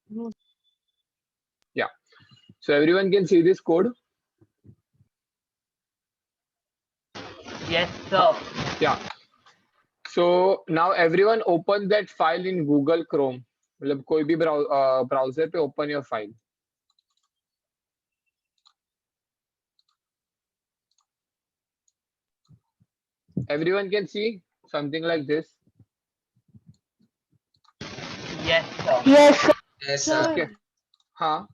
No. Yeah. So everyone can see this code. Yes, sir. Yeah. So now everyone open that file in Google Chrome. मतलब कोई भी browser पे open your file. Everyone can see something like this. Yes, sir. Yes, sir. Yes, Sir, sir. Okay. हाँ.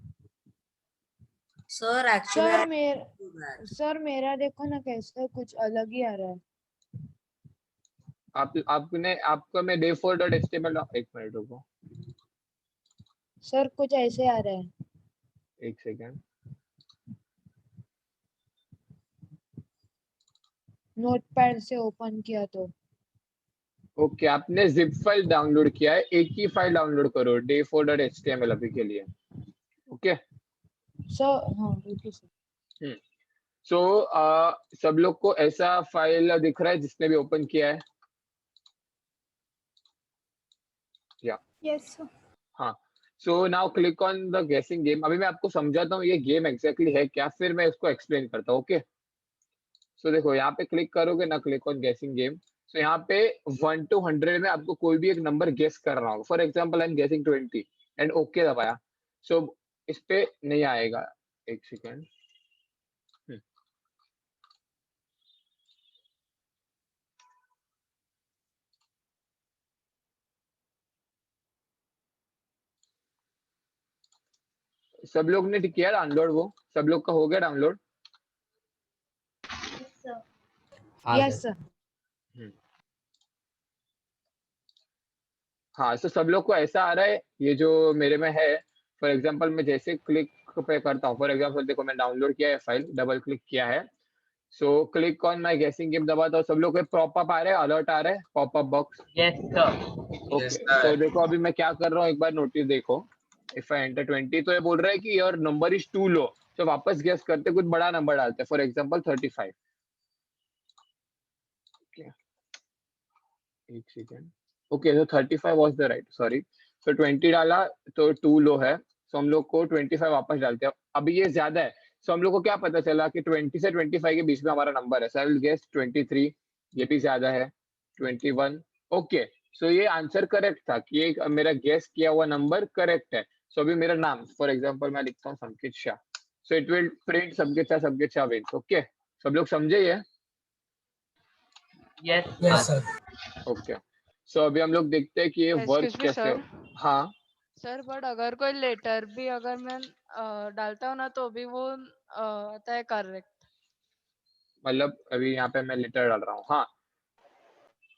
Sir, actually, sir I मेरा do that. Sir मेरा देखो ना कैसे कुछ अलग ही आ रहा है. आपका मैं day4.html एक मिनट रुको. सर कुछ ऐसे आ रहा है. एक सेकेंड. नोटपैड से ओपन किया तो. ओके आपने जिप फाइल डाउनलोड किया है. एक ही फाइल डाउनलोड करो day4.html अभी के लिए. ओके. सर हाँ ओके सर. सो सब लोग को ऐसा फाइल दिख रहा है जिसने भी ओपन किया है. या यस सर. हाँ. So now click on the गेसिंग गेम. अभी मैं आपको समझाता हूँ ये गेम एग्जैक्टली है क्या, फिर मैं इसको एक्सप्लेन करता हूँ. ओके. सो देखो यहाँ पे क्लिक करोगे ना, क्लिक ऑन गेसिंग गेम. सो यहाँ पे 1 to 100 में आपको कोई भी एक नंबर गेस करना होगा. For example I am guessing 20 and okay दबाया. सो इस पे नहीं आएगा. एक सेकेंड. सब लोग ने किया डाउनलोड? वो सब लोग का हो गया डाउनलोड? Yes sir. हाँ. तो सब लोग को ऐसा आ रहा है ये जो मेरे में है. फॉर एग्जांपल मैं जैसे क्लिक पे करता हूँ, फॉर एग्जांपल देखो मैं डाउनलोड किया है फाइल, डबल क्लिक किया है. So click on my guessing game दबाता हूँ. सब लोग को पॉपअप आ रहा है, अलर्ट आ रहा है, popup box. Yes, sir. Okay. Yes, सो sir. देखो अभी मैं क्या कर रहा हूँ, एक बार नोटिस देखो. इफ आई एंटर 20 तो ये बोल रहा है कि योर नंबर इज टू लो. तो वापस गेस करते कुछ बड़ा नंबर डालते हैं, फॉर एग्जांपल 35. ओके. एक second. Okay so 35 was the right, sorry. तो 20 डाला तो 2 लो है. सो हम लोग को 25 वापस डालते हैं. अभी ये ज्यादा है. सो हम लोग को क्या पता चला कि 20 से 25 के बीच में हमारा नंबर है. So I will guess 23. ये भी ज्यादा है. 21. ओके. सो ये आंसर करेक्ट था कि ये मेरा गेस किया हुआ नंबर करेक्ट है. सो अभी मेरा नाम फॉर एग्जाम्पल मैं लिखता हूँ संकेत Shah. So it will print संकेत शाह विन्स. ओके. सब लोग समझे ये? Yes, Yes, sir. sir. Okay. So अभी हम लोग देखते हैं कि ये वर्क एक्सक्यूज मी कैसे. सर. हाँ. सर बट अगर कोई लेटर भी अगर मैं डालता हूँ ना तो भी वो आता है करेक्ट. मतलब अभी यहाँ पे मैं लेटर डाल रहा हूँ. हाँ.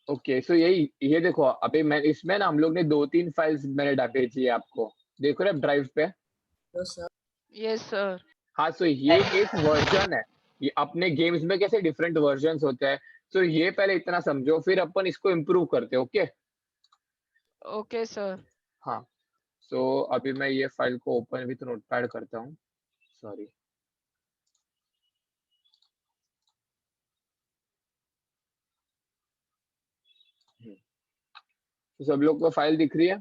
ओके. सो यही ये देखो अभी मैं इसमें ना हम लोग ने 2-3 फाइल्स मैंने भेजी है आपको. देखो ना ड्राइव पे. Yes, sir. Yes sir. हाँ. सो ये एक वर्जन है. ये अपने गेम्स में कैसे डिफरेंट वर्जन्स होते हैं. सो ये पहले इतना समझो, फिर अपन इसको इम्प्रूव करते हैं. ओके. Okay sir. हाँ. सो अभी मैं ये फाइल को ओपन विथ नोटपैड करता हूँ. सॉरी. तो सब लोग को फाइल दिख रही है?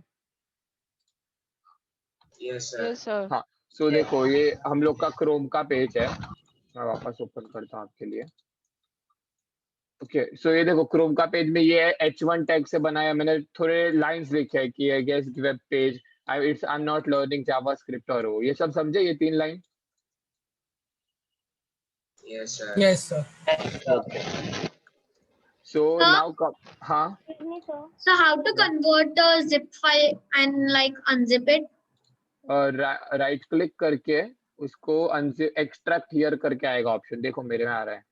Yes, sir. Yes sir. हाँ. सो देखो ये हम लोग का क्रोम का पेज है. मैं वापस ओपन करता हूँ आपके लिए. ओके. सो ये देखो क्रोम का पेज में ये है H1 टैग से बनाया. मैंने थोड़े लाइंस लिखे हैं कि I guess web page I am not learning JavaScript और वो ये सब समझे ये 3 line? Yes, sir. Yes, sir. Yes, sir. Okay. So Sir? Now हाँ. So how to convert a zip file and like unzip it? Right click करके उसको extract here करके आएगा ऑप्शन. देखो मेरे में आ रहा है,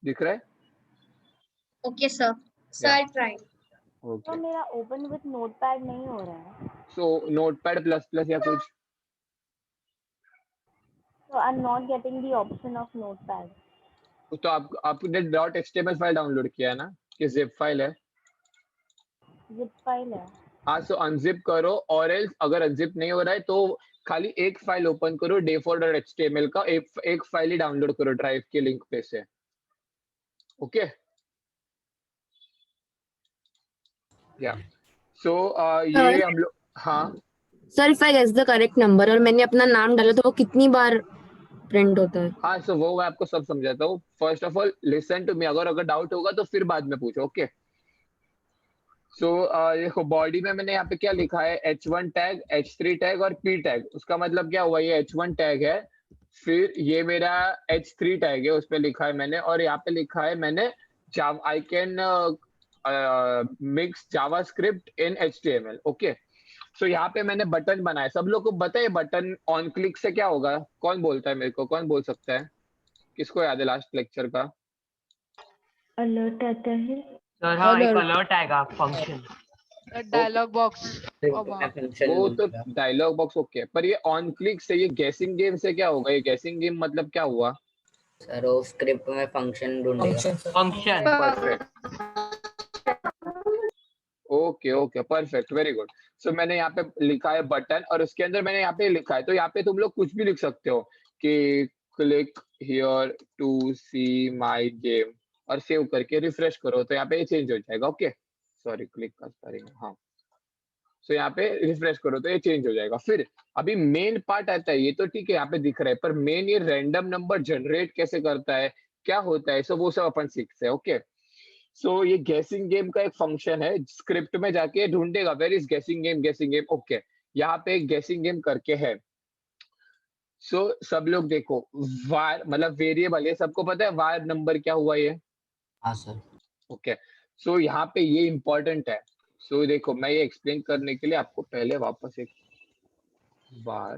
दिख रहा है? Okay, sir. So Yeah. I'll try. Okay. मेरा ओपन विथ नोटपैड नहीं हो रहा है. सो नोटपैड प्लस प्लस या कुछ. So I'm not getting the option of notepad. तो आपने .html फाइल डाउनलोड किया है ना कि जिप फाइल है? Zip फाइल है. हाँ. सो अनजिप करो और एल्स अगर अनजिप नहीं हो रहा है तो खाली एक फाइल ओपन करो day4.html का. एक फाइल ही डाउनलोड करो ड्राइव के लिंक पे से. ओके. या. सो ये हम लोग. हाँ. Sir if I guess the correct number और मैंने अपना नाम डाला तो वो कितनी बार प्रिंट होता है? हाँ, सो वो मैं आपको सब समझाता हूँ। First of all listen to me, अगर डाउट होगा तो फिर बाद में पूछो, ओके। सो देखो बॉडी में मैंने यहाँ पे क्या लिखा है, H1 टैग, H3 टैग और P टैग। उसका मतलब क्या हुआ, ये H1 टैग है, फिर ये मेरा H3 टैग है, उस पे लिखा है मैंने, और यहाँ पे लिखा है मैंने I can mix JavaScript in HTML, okay. So यहाँ पे मैंने बटन बनाया। सब लोग को पता है बटन ऑन क्लिक से क्या होगा? कौन बोलता है मेरे को, कौन बोल सकता है? किसको याद है लास्ट लेक्चर का? अलर्ट आता है। सर हाँ एक Alert. अलर्ट आएगा फंक्शन। डायलॉग बॉक्स वो तो डायलॉग बॉक्स, ओके। पर ये ऑन क्लिक से, ये गेसिंग गेम से क्या होगा? ये गेसिंग गेम मतलब क्या हुआ? सर वो स्क्रिप्ट में फंक्शन ढूंढेगा। Function perfect, okay okay, perfect, very good. So मैंने यहाँ पे लिखा है बटन, और उसके अंदर मैंने यहाँ पे लिखा है, तो यहाँ पे तुम लोग कुछ भी लिख सकते हो कि click here to see my game, और सेव करके रिफ्रेश करो तो यहाँ पे चेंज हो जाएगा, ओके। सॉरी, क्लिक कर पा रही हूँ, हाँ। सो यहाँ पे रिफ्रेश करो तो ये चेंज हो जाएगा। फिर अभी मेन पार्ट आता है, ये तो ठीक है यहाँ पे दिख रहा है, पर मेन ये रैंडम नंबर जनरेट कैसे करता है, क्या होता है, सो वो सब अपन सीखते हैं, ओके। सो ये गेसिंग गेम का एक फंक्शन है, स्क्रिप्ट में जाके ढूंढेगा वेयर इज गेसिंग गेम, ओके। यहाँ पे एक गेसिंग गेम करके है। सो सब लोग देखो, वार मतलब वेरिएबल, ये सबको पता है वार नंबर क्या हुआ ये? हाँ सर। ओके। सो यहाँ पे ये इंपॉर्टेंट है। सो देखो मैं ये एक्सप्लेन करने के लिए आपको पहले वापस एक var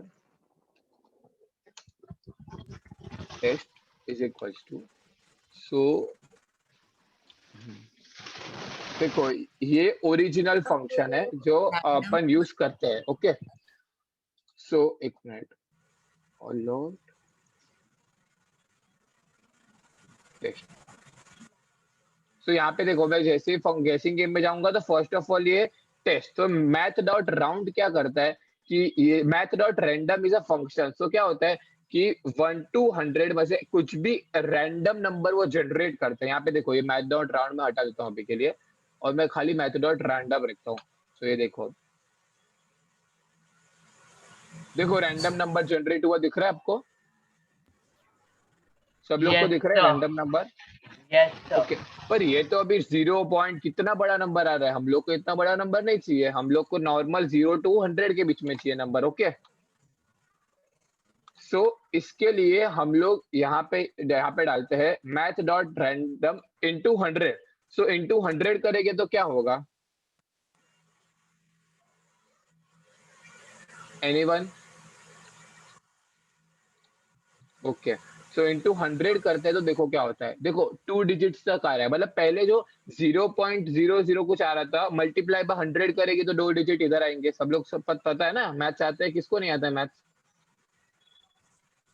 test is equals to, so देखो ये ओरिजिनल फंक्शन है जो अपन यूज करते हैं, ओके। सो एक मिनट, अलर्ट टेस्ट। सो यहाँ पे देखो मैं जैसे ही गेसिंग गेम में जाऊंगा तो फर्स्ट ऑफ ऑल ये टेस्ट, तो मैथ डॉट राउंड क्या करता है कि ये math dot random is a function. So क्या होता है कि 1 to 100 में से कुछ भी रैंडम नंबर वो जनरेट करते हैं। यहाँ पे देखो ये मैथ डॉट राउंड में हटा देता हूँ अभी के लिए, और मैं खाली मैथ डॉट रैंडम रखता हूँ। सो ये देखो रैंडम नंबर जनरेट हुआ, दिख रहा है आपको? सब लोग को दिख रहा है random number? Yes sir. Okay, पर ये तो अभी 0 पॉइंट कितना बड़ा नंबर आ रहा है, हम लोग को इतना बड़ा नंबर नहीं चाहिए, हम लोग को नॉर्मल 0 to 100 के बीच में चाहिए नंबर, ओके। सो इसके लिए हम लोग यहाँ पे डालते हैं math dot random into 100। So into 100 करेंगे तो क्या होगा? एनीवन? ओके, सो इंटू 100 करते हैं तो देखो क्या होता है, देखो 2 डिजिट्स तक आ रहा है, मतलब पहले जो 0.00 कुछ आ रहा था, मल्टीप्लाई बाय 100 करेगी तो 2 डिजिट इधर आएंगे। सब लोग सब पता है ना, मैथ्स आते हैं, किसको नहीं आता है मैथ्स?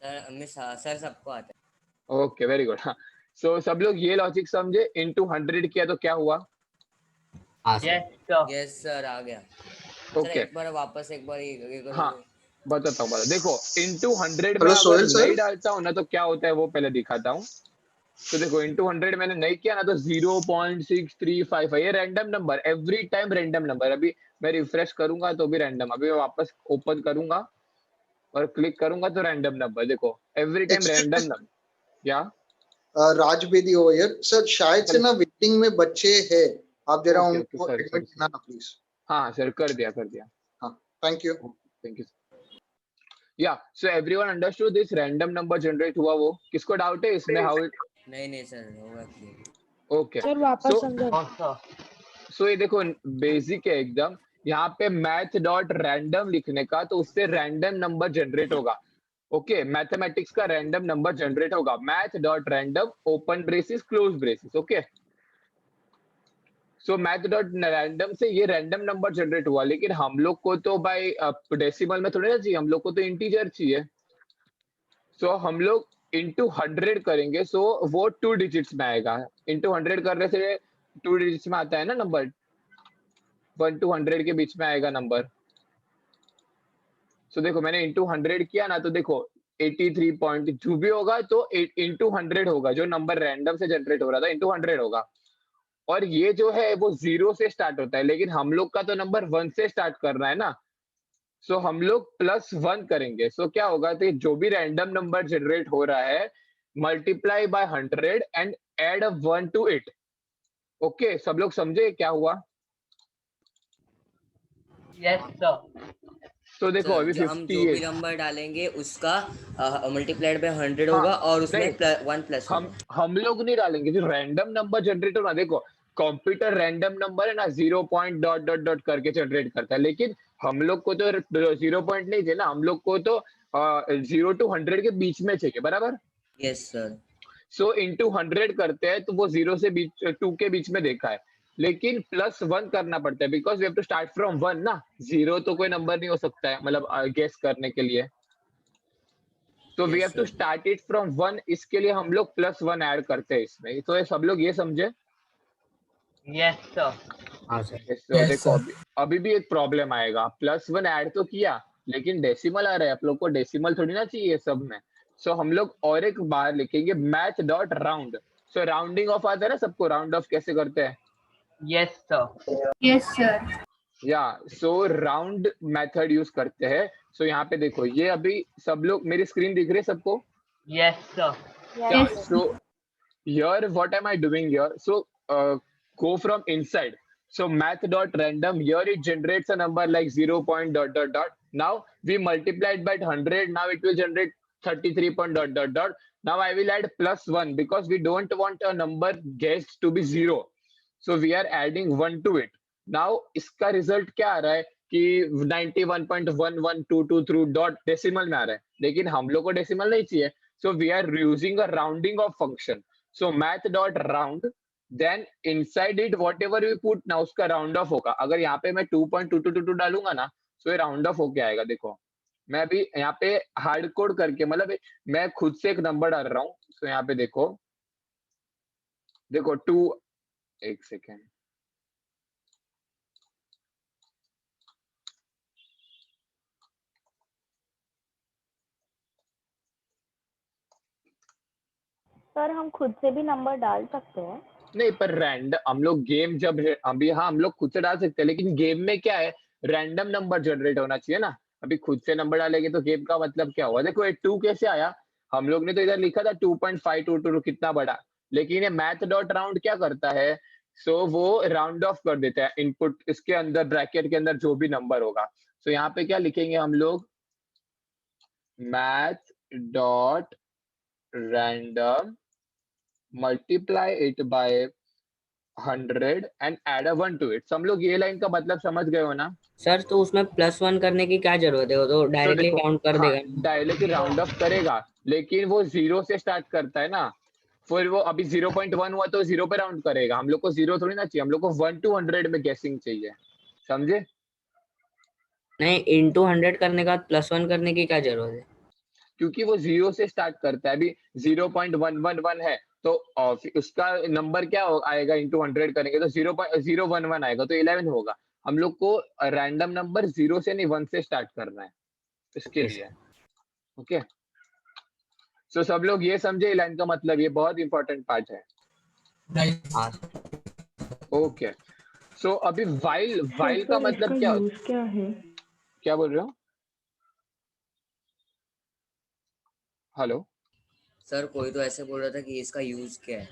सर सबको आता है। Okay, very good. हाँ, सो सब लोग ये लॉजिक समझे, इंटू 100 किया तो क्या हुआ? यस सर आ गया। ओके, एक बार वापस एक बार ये करो। हाँ बताता हूँ, देखो इंटू 100 में हेलो, अगर सोहेल सर। नहीं डालता हूँ ना तो क्या होता है वो पहले दिखाता हूँ। तो देखो इंटू 100 मैंने नहीं किया ना तो 0.635 है, ये random number, every time random number. अभी मैं रिफ्रेश करूंगा तो भी रैंडम, अभी मैं वापस ओपन करूंगा और क्लिक करूंगा तो रैंडम नंबर, देखो एवरी टाइम रैंडम नंबर। क्या राज बेदी ओवर हियर सर, शायद से ना वेटिंग में बच्चे हैं, आप जरा ओके, उनको sorry, एडमिट sorry. करना ना प्लीज। हाँ सर, कर दिया। हाँ, thank you. Thank you. Yeah so everyone understood this random number generate हुआ? वो किसको डाउट है इसमें? How it? नहीं सर होगा क्लियर। ओके, सर वापस समझा। सो ये देखो बेसिक है एकदम। यहाँ पे मैथ डॉट रैंडम लिखने का, तो उससे रैंडम नंबर जनरेट होगा, ओके। मैथमेटिक्स का रैंडम नंबर जनरेट होगा, math dot random open braces close braces, okay. So math dot random से ये रैंडम नंबर जनरेट हुआ, लेकिन हम लोग को तो बाय डेसिमल में थोड़ी ना चाहिए, हम लोग को तो इंटीजर चाहिए। सो हम लोग इंटू 100 करेंगे, सो वो 2 डिजिट्स में आएगा। इंटू 100 करने से 2 डिजिट्स में आता है ना नंबर, 1 to 100 के बीच में आएगा नंबर। सो देखो मैंने इंटू 100 किया ना तो देखो 83 पॉइंट जो भी होगा तो इंटू 100 होगा, जो नंबर रैंडम से जनरेट हो रहा था इंटू 100 होगा। और ये जो है वो 0 से स्टार्ट होता है, लेकिन हम लोग का तो नंबर 1 से स्टार्ट करना है ना, सो हम लोग +1 करेंगे. सो क्या होगा, तो जो भी रैंडम नंबर जनरेट हो रहा है multiply by 100 and add a 1 to it. Okay, सब लोग समझे क्या हुआ? Yes, sir. तो देखो सर अभी जो हम 50 जो भी है. नंबर डालेंगे उसका मल्टीप्लाइड बाय 100 हाँ, होगा और उसमें नहीं, 1 प्लस हम लोग नहीं डालेंगे. जो रैंडम नंबर जनरेट होना, देखो कंप्यूटर रैंडम नंबर है ना, 0 पॉइंट डॉट डॉट डॉट करके जनरेट करता है, लेकिन हम लोग को तो 0 पॉइंट नहीं चाहिए ना, हम लोग को तो 0 to 100 के बीच में चाहिए, बराबर. Yes sir. सो इंटू 100 करते हैं तो वो 0 से 2 के बीच में देखा है, लेकिन +1 करना पड़ता है because we have to start from 1 ना. 0 तो कोई नंबर नहीं हो सकता है, मतलब गेस करने के लिए. तो we have Yes, to sir. Start it from 1. इसके लिए हम लोग +1 ऐड करते हैं इसमें. तो ये सब लोग ये समझे. Yes, sir. हाँ सर. तो देखो अभी भी एक प्रॉब्लम आएगा. +1 ऐड तो किया लेकिन डेसिमल आ रहा है. आप लोग को डेसिमल थोड़ी ना चाहिए सब में. सो हम लोग और एक बार लिखेंगे मैथ डॉट राउंड. सो राउंडिंग ऑफ आता है ना सबको, राउंड ऑफ कैसे करते हैं. Yes, sir. Yes, sir. या सो राउंड मेथड यूज करते हैं. सो यहाँ पे देखो, ये अभी सब लोग, मेरी स्क्रीन दिख रही है सबको. Yes, sir. Yeah, so here what am I doing here? So go from inside. So math dot random, here it generates a number like 0 point dot dot dot. Now we multiply it by 100. Now it will generate 33 point dot dot dot. Now I will add +1 because we don't want a number guessed to be 0. So we are adding 1 to it. Now इसका result क्या आ रहा है कि 91.1122 through dot decimal में आ रहा है, लेकिन हम लोग को डेसिमल नहीं चाहिए. So we are using a rounding of function. So math dot round, then inside it whatever we put ना उसका round off होगा. अगर यहाँ पे मैं 2.2222 डालूंगा ना, so ये round off होके आएगा. देखो मैं अभी यहाँ पे हार्ड कोड करके, मतलब मैं खुद से एक नंबर डाल रहा हूँ. तो यहाँ पे देखो 2, एक सेकेंड. सर हम खुद से भी नंबर डाल सकते हैं. नहीं, पर रैंडम हम लोग गेम जब है अभी, हाँ हम लोग खुद से डाल सकते हैं, लेकिन गेम में क्या है, रैंडम नंबर जनरेट होना चाहिए ना. अभी खुद से नंबर डालेंगे तो गेम का मतलब क्या हुआ. देखो ये 2 कैसे आया, हम लोग ने तो इधर लिखा था 2.522 कितना बड़ा, लेकिन ये मैथ डॉट राउंड क्या करता है, सो वो राउंड ऑफ कर देता है इनपुट इसके अंदर, ब्रैकेट के अंदर जो भी नंबर होगा. सो यहाँ पे क्या लिखेंगे हम लोग, math dot random multiply it by 100 and add a 1 to it. हम लोग ये लाइन का मतलब समझ गए हो ना. सर तो उसमें +1 करने की क्या जरूरत है, वो तो डायरेक्टली काउंट कर देगा. डायरेक्टली राउंड ऑफ करेगा, लेकिन वो 0 से स्टार्ट करता है ना. फिर वो अभी 0.1 हुआ तो 0 पे राउंड करेगा. हम लोग को 0 थोड़ी ना चाहिए, हम लोग को 1 to 100 में गेसिंग चाहिए. समझे. नहीं, इंटू 100 करने का +1 करने की क्या जरूरत है. क्योंकि वो 0 से स्टार्ट करता है. अभी 0.111 है तो उसका नंबर क्या आएगा, इंटू 100 करेंगे तो 0.011 आएगा, तो 11 होगा. हम लोग को रैंडम नंबर 0 से नहीं 1 से स्टार्ट करना है इसके लिए. ओके, सो सब लोग ये समझे लाइन का मतलब, ये बहुत इंपॉर्टेंट पार्ट है. ओके, सो अभी वाइल का मतलब क्या है. क्या बोल रहे हो. हेलो सर कोई तो ऐसे बोल रहा था कि इसका यूज क्या है.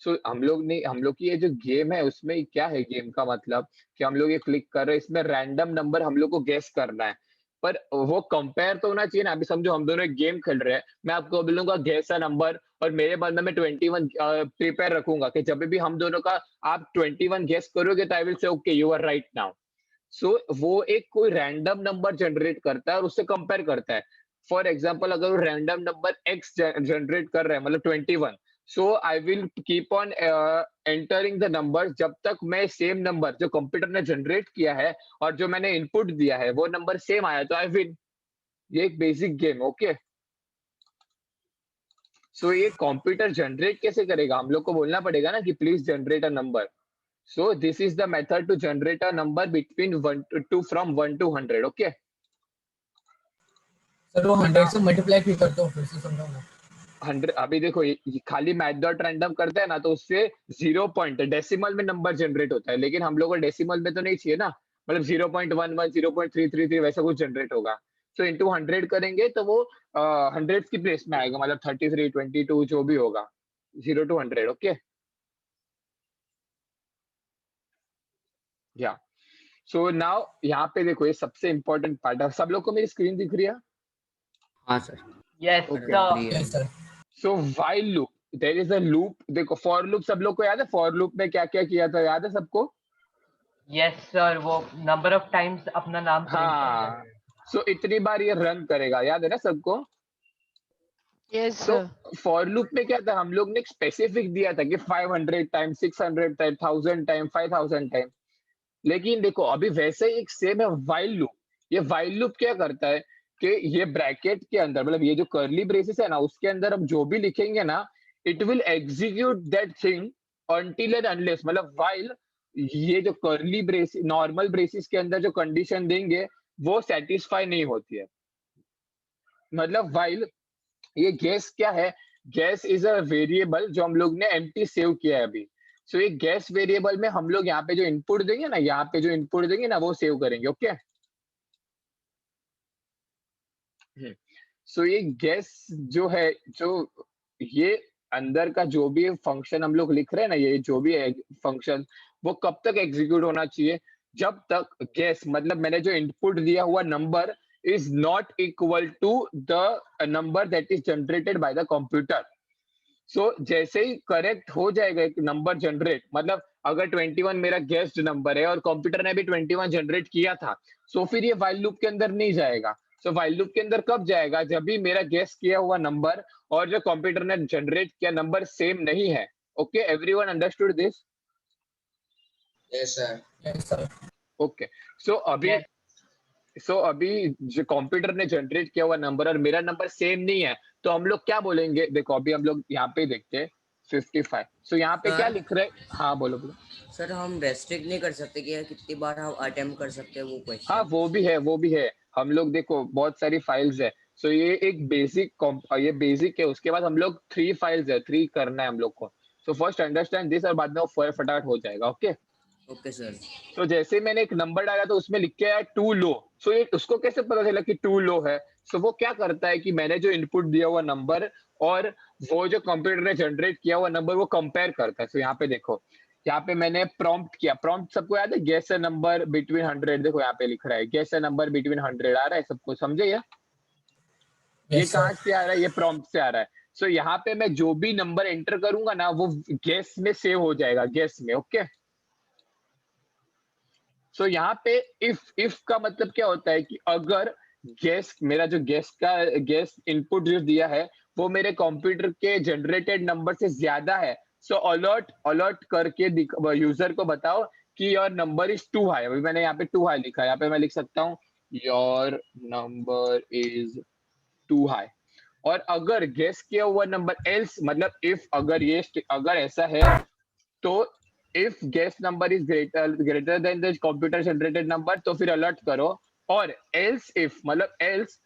सो हम लोग की ये जो गेम है उसमें क्या है, गेम का मतलब कि हम लोग ये क्लिक कर रहे हैं, इसमें रैंडम नंबर हम लोग को गेस करना है, पर वो कंपेयर तो होना चाहिए ना. अभी समझो हम दोनों एक गेम खेल रहे हैं, मैं आपको बोलूंगा गेस अ नंबर, और मेरे बंदे में 21 प्रिपेयर रखूंगा कि जब भी हम दोनों का आप 21 गेस करोगे तो I will say okay you are right now. So वो एक कोई रैंडम नंबर जनरेट करता है और उससे कंपेयर करता है. फॉर एग्जाम्पल अगर वो रैंडम नंबर x जनरेट कर रहा है, मतलब 21, so I will keep on entering the number जब तक मैं सेम नंबर जो कंप्यूटर ने जनरेट किया है और जो मैंने इनपुट दिया है वो नंबर सेम आया तो आई विन. ये एक बेसिक गेम. ओके, सो ये कंप्यूटर जनरेट कैसे करेगा, हम लोग को बोलना पड़ेगा ना कि please generate a number. So this is the method to generate a number between 1 to from 1 to 100. Okay, sir वो 100 से मल्टीप्लाई क्यों करते हो, फिर से समझाओ ना. 100 अभी देखो ये खाली मैथ डॉट रैंडम करते हैं ना तो उससे 0 पॉइंट डेसिमल में नंबर जनरेट होता है, लेकिन हम लोग को डेसिमल में तो नहीं चाहिए ना, मतलब 0.11 0.333 वैसा कुछ जनरेट होगा। सो इंटू 100 करेंगे तो वो हंड्रेड की प्लेस में आएगा, मतलब 33 22 जो भी होगा 0 to 100। Okay yeah so now यहाँ पे देखो ये सबसे इंपॉर्टेंट पार्ट है। सब लोग को मेरी स्क्रीन दिख रही है? हाँ sir. Yes, Okay. sir. Yes sir. So while loop, there is a loop. देखो फॉर लूप सब लोग को याद है, फॉर लूप में क्या क्या किया था, याद है सबको? Yes, sir. वो number of times अपना नाम print करता हाँ, है। सो इतनी बार ये रन करेगा, याद है ना सबको? यस तो सर। फॉर लूप में क्या था, हम लोग ने एक स्पेसिफिक दिया था कि 500 टाइम 600 टाइम 1000 टाइम 5000 टाइम। लेकिन देखो अभी वैसे ही एक सेम है व्हाइल लूप। ये व्हाइल लूप क्या करता है कि ये ब्रैकेट के अंदर, मतलब ये जो कर्ली ब्रेसेस है ना, उसके अंदर हम जो भी लिखेंगे ना, it will execute that thing until and unless, मतलब व्हाइल ये जो कर्ली ब्रेस नॉर्मल ब्रेसिस के अंदर जो कंडीशन देंगे वो सेटिस्फाई नहीं होती है। मतलब व्हाइल ये गेस क्या है, गेस इज अ वेरिएबल जो हम लोग ने एम्प्टी सेव किया है अभी। सो ये गेस वेरिएबल में हम लोग यहाँ पे जो इनपुट देंगे ना, यहाँ पे जो इनपुट देंगे ना वो सेव करेंगे। ओके सो ये गेस जो है, जो ये अंदर का जो भी फंक्शन हम लोग लिख रहे हैं ना, ये जो भी है फंक्शन, वो कब तक एग्जीक्यूट होना चाहिए, जब तक गेस मतलब मैंने जो इनपुट दिया हुआ number is not equal to the number that is generated by the computer। so जैसे ही करेक्ट हो जाएगा एक नंबर जनरेट, मतलब अगर 21 मेरा गेस्ड नंबर है और कंप्यूटर ने भी 21 जनरेट किया था, सो फिर ये व्हाइल लूप के अंदर नहीं जाएगा। सो व्हाइल लूप के अंदर कब जाएगा, जब भी मेरा गेस किया हुआ नंबर और जो कंप्यूटर ने जनरेट किया नंबर सेम नहीं है। Okay everyone understood this? Yes, sir. Yes sir. Okay so अभी Yes. अभी जो कंप्यूटर ने जनरेट किया हुआ नंबर और मेरा नंबर सेम नहीं है, तो हम लोग क्या बोलेंगे? देखो अभी हम लोग यहाँ पे देखते हैं 55। सो यहाँ पे क्या लिख रहे हैं? हाँ बोलो बोलो। सर हम रेस्ट्रिक्ट नहीं कर सकते कि कितनी बार हम अटेम्प्ट कर सकते हैं वो क्वेश्चन? हाँ वो भी है, वो भी है। हम लोग देखो बहुत सारी फाइल्स है। सो ये एक ये बेसिक है। उसके बाद हम लोग 3 फाइल्स है, 3 करना है हम लोग को। सो फर्स्ट अंडरस्टैंड दिस और बाद में वो फटाफट हो जाएगा। Okay okay sir. तो जैसे मैंने एक नंबर डाला तो उसमें लिख के आया टू लो। सो ये उसको कैसे पता चला कि टू लो है? सो वो क्या करता है कि मैंने जो इनपुट दिया हुआ नंबर और वो जो कंप्यूटर ने जनरेट किया हुआ नंबर वो कंपेयर करता है। सो यहाँ पे देखो, यहाँ पे मैंने प्रॉम्प्ट किया। प्रॉम्प्ट सबको याद है? Guess a number between 100। देखो यहाँ पे लिख रहा है गेस अ नंबर बिटवीन 100 आ रहा है, सबको समझे ये? ये यस कहाँ सर। से आ रहा है? ये प्रॉम्प्ट से आ रहा है। सो यहाँ पे मैं जो भी नंबर एंटर करूंगा ना वो गेस में सेव हो जाएगा, गेस में। ओके सो यहाँ पे इफ का मतलब क्या होता है कि अगर गेस मेरा जो गेस इनपुट जो दिया है वो मेरे कंप्यूटर के जनरेटेड नंबर से ज्यादा है, सो अलर्ट करके यूजर को बताओ कि your number is too high. अभी मैंने यहाँ पे टू हाई लिखा है, यहाँ पे मैं लिख सकता हूँ your number is too high. और अगर गेस किया हुआ नंबर एल्स, मतलब इफ अगर ऐसा है तो if guess number is greater than the computer generated number तो फिर अलर्ट करो। और एल्स इफ मतलब एल्स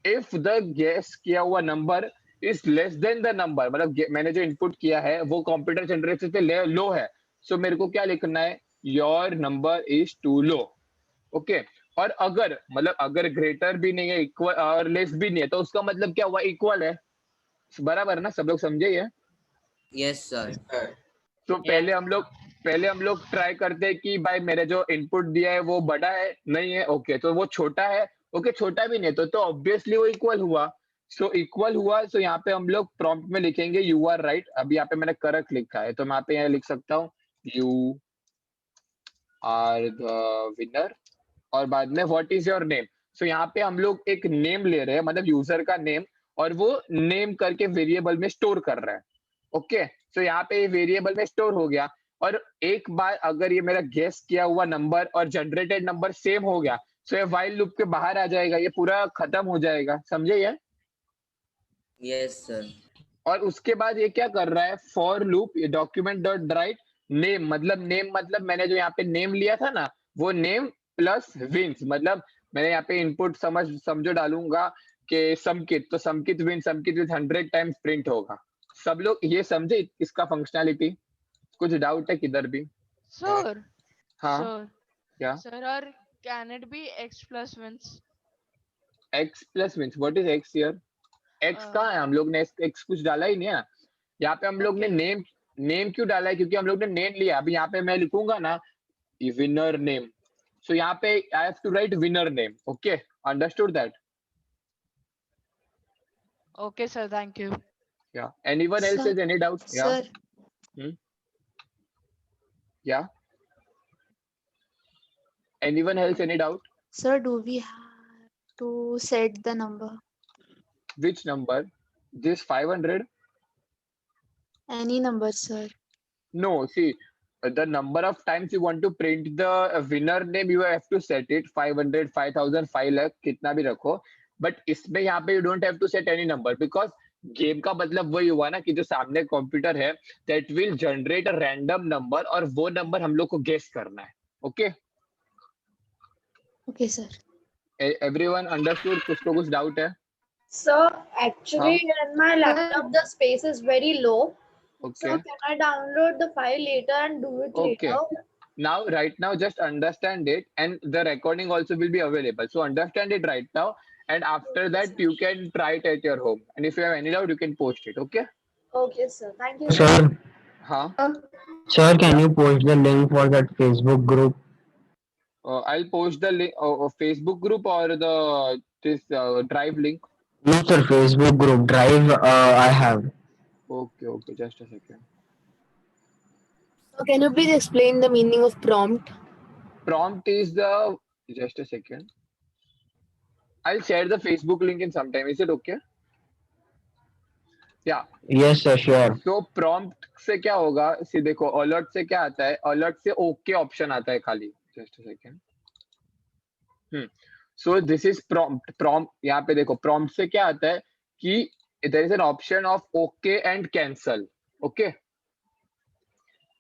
इफ द गेस किया हुआ number is less than the number, मतलब मैंने जो इनपुट किया है वो कंप्यूटर जनरेटेड से लो है, सो मेरे को क्या लिखना है? Your number is too low. Okay और अगर मतलब अगर ग्रेटर भी नहीं है इक्वल और लेस भी नहीं है तो उसका मतलब क्या हुआ? इक्वल है। बराबर ना? सब लोग समझे ये? Yes sir. Sir. तो Yes. पहले हम लोग ट्राई करते हैं कि भाई मेरे जो इनपुट दिया है वो बड़ा है नहीं है। ओके तो वो छोटा है। ओके छोटा भी नहीं तो ऑब्वियसली वो इक्वल हुआ। सो इक्वल हुआ। सो यहाँ पे हम लोग प्रॉम्प्ट में लिखेंगे यू आर राइट। अभी यहाँ पे मैंने करेक्ट लिखा है तो मैं यहाँ पे यहाँ लिख सकता हूँ यू आर द विनर और बाद में what is your name. So यहाँ पे हम लोग एक नेम ले रहे हैं, मतलब यूजर का नेम, और वो नेम करके वेरिएबल में स्टोर कर रहा है। ओके सो यहाँ पे वेरिएबल में स्टोर हो गया। और एक बार अगर ये मेरा गेस किया हुआ नंबर और जनरेटेड नंबर सेम हो गया सो ये व्हाइल लूप के बाहर आ जाएगा, ये पूरा खत्म हो जाएगा। समझे ये? Yes sir. और उसके बाद ये क्या कर रहा है? फॉर लूप ये डॉक्यूमेंट डॉट राइट नेम मतलब मैंने जो यहाँ पे नेम लिया था ना वो नेम प्लस विंस, मतलब मैंने यहाँ पे इनपुट समझो डालूंगा कि समकित, तो समकित विन समकित विद 100 टाइम्स प्रिंट होगा। सब लोग ये समझे इसका फंक्शनैलिटी? कुछ डाउट है किधर भी? सर हाँ सर क्या? सर और can it be x plus wins? x plus means what is x here? x कहाँ है? हम लोग ने x कुछ डाला ही नहीं है यहाँ पे। हम लोग ने नेम क्यों डाला है? क्योंकि हम लोग ने नेम लिया। अभी यहाँ पे मैं लिखूंगा ना विनर नेम, सो यहाँ पे I have to write winner name. Okay, understood that? Okay, sir. Thank you. Yeah. Anyone else Sir, has any doubt? Yeah. Sir, Yeah. Anyone else any doubt? sir, do we have to set the number? Which number? This 500? Any number, sir. No, see, the number of times you want to print the winner name, you have to set it 500, 5000, 5 lakh, कितना भी रखो. But इसमें यहाँ पे you don't have to set any number because game का मतलब वही हुआ ना कि जो सामने कंप्यूटर है that will generate a random number और वो नंबर हम लोग को गेस करना है. Okay? Okay, sir. Everyone understood? कुछ को कुछ डाउट है? So actually in my laptop the space is very low. Okay. So can I download the file later and do it Okay. later? Now, right now, just understand it, and the recording also will be available. So understand it right now, and after that, you can try it at your home. And if you have any doubt, you can post it. Okay? Okay, sir. Thank you. Sir, Huh? sir, can you post the link for that Facebook group? I'll post the link of Facebook group or this Drive link. No, sir, Facebook group. Drive, I have. Okay. Just a second. So can you please explain the meaning of prompt? Prompt is the. Just a second. I'll share the Facebook link in some time. Is it okay? Yeah. Yes, sir, sure. तो prompt से क्या होगा? सी देखो, alert से क्या आता है? Alert से ओके ऑप्शन आता है खाली. Just a second. So this is prompt. यहाँ पे देखो, प्रॉम्प्ट से क्या आता है कि there is an option of okay and cancel. Okay,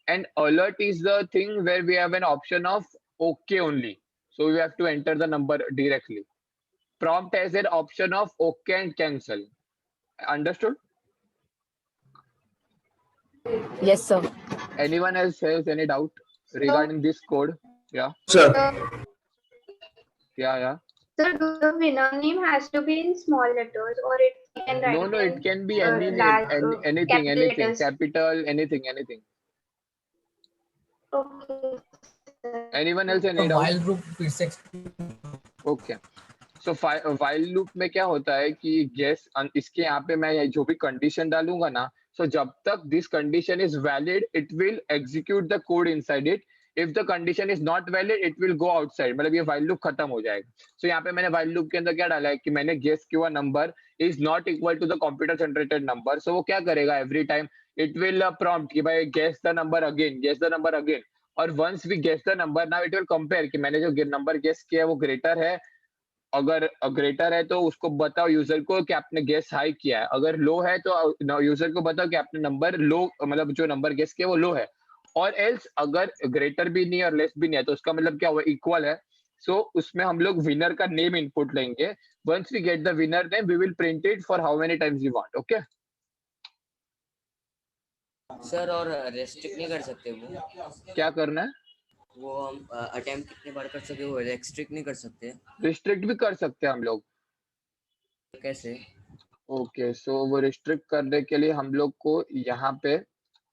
and alert is the thing where we have an option of okay only, so we have to enter the number directly. Prompt has an option of OK and cancel. Understood? Yes, sir. Anyone else has any doubt regarding this code? Yeah. Sir. Yeah. Sir, do the winner name has to be in small letters or it can write No, in it can be any large, name, anything, capital anything, letters? capital, anything. Okay, sir. Anyone else any तो doubt? while group फिर से okay, सो while loop में क्या होता है कि guess, इसके यहाँ पे मैं जो भी कंडीशन डालूंगा ना, सो जब तक this condition is valid it will execute the code inside it. If the condition is not valid it will go outside, मतलब ये while लूप खत्म हो जाएगा. सो यहाँ पे मैंने while लूप के अंदर क्या डाला है कि मैंने गेस किया number is not equal to the computer generated number. So वो क्या करेगा? Every time it will prompt कि भाई गेस द नंबर अगेन, और once we guess the number now it will compare कि मैंने जो नंबर गेस किया है वो ग्रेटर है. अगर ग्रेटर है तो उसको बताओ यूजर को कि आपने गेस हाई किया है. अगर लो है तो यूजर को बताओ कि आपने नंबर लो, मतलब जो नंबर गेस किया वो लो है. और एल्स अगर ग्रेटर भी नहीं है और लेस भी नहीं है तो उसका मतलब क्या हुआ? इक्वल है. सो उसमें हम लोग विनर का नेम इनपुट लेंगे. Once we get the winner name we will print it for how many times you want. Okay sir, और रेस्ट्रिक्ट नहीं कर सकते वो? क्या करना है? वो हम अटेम्प्ट कितने बार कर सकते, वो रेस्ट्रिक्ट नहीं कर सकते? रिस्ट्रिक्ट भी कर सकते हैं हम लोग. कैसे? ओके, सो वो रिस्ट्रिक्ट करने के लिए हम लोग को यहाँ पे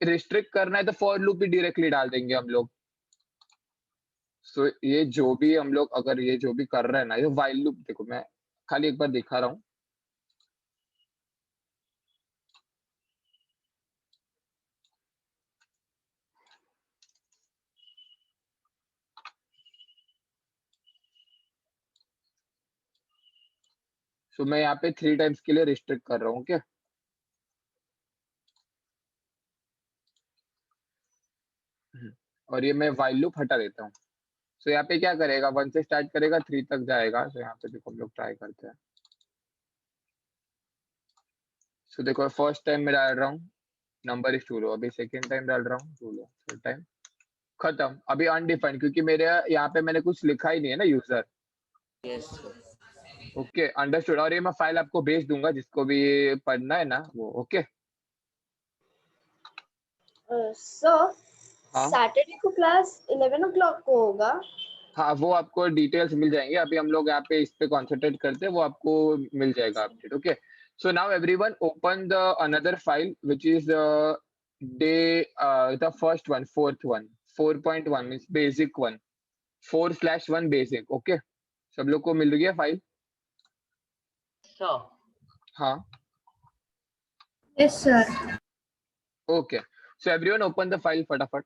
रिस्ट्रिक्ट करना है तो फॉर लूप भी डायरेक्टली डाल देंगे हम लोग. सो ये जो भी हम लोग अगर ये जो भी कर रहे हैं ना, ये while लूप, देखो मैं खाली एक बार दिखा रहा हूँ. सो मैं यहाँ पे 3 टाइम्स के लिए रिस्ट्रिक्ट कर रहा हूँ. क्या और ये मैं while लूप हटा देता हूँ. सो यहाँ पे क्या करेगा? 1 से स्टार्ट करेगा 3 तक जाएगा. सो यहाँ पे देखो हम लोग ट्राई करते हैं. सो देखो फर्स्ट टाइम मैं डाल रहा हूँ नंबर इज टू लो, अभी सेकेंड टाइम डाल रहा हूँ टू लो, थर्ड टाइम खत्म. अभी अनडिफाइंड क्योंकि मेरे यहाँ पे मैंने कुछ लिखा ही नहीं है ना यूजर. यस. Okay, understood. और ये मैं फाइल आपको भेज दूंगा जिसको भी पढ़ना है ना वो. ओके So हाँ. सैटरडे को क्लास 11 o'clock को होगा. हाँ वो आपको डिटेल्स मिल जाएंगे, अभी हम लोग यहाँ पे इस पे कॉन्सेंट्रेट करते हैं, वो आपको मिल जाएगा update. Okay, so now everyone open the another file which is the first one, fourth one, 4.1 means basic one, 4/1 basic. Okay, सब लोग को मिल रही है फाइल? सर हाँ, Yes, sir. Okay, so everyone open the file फटाफट.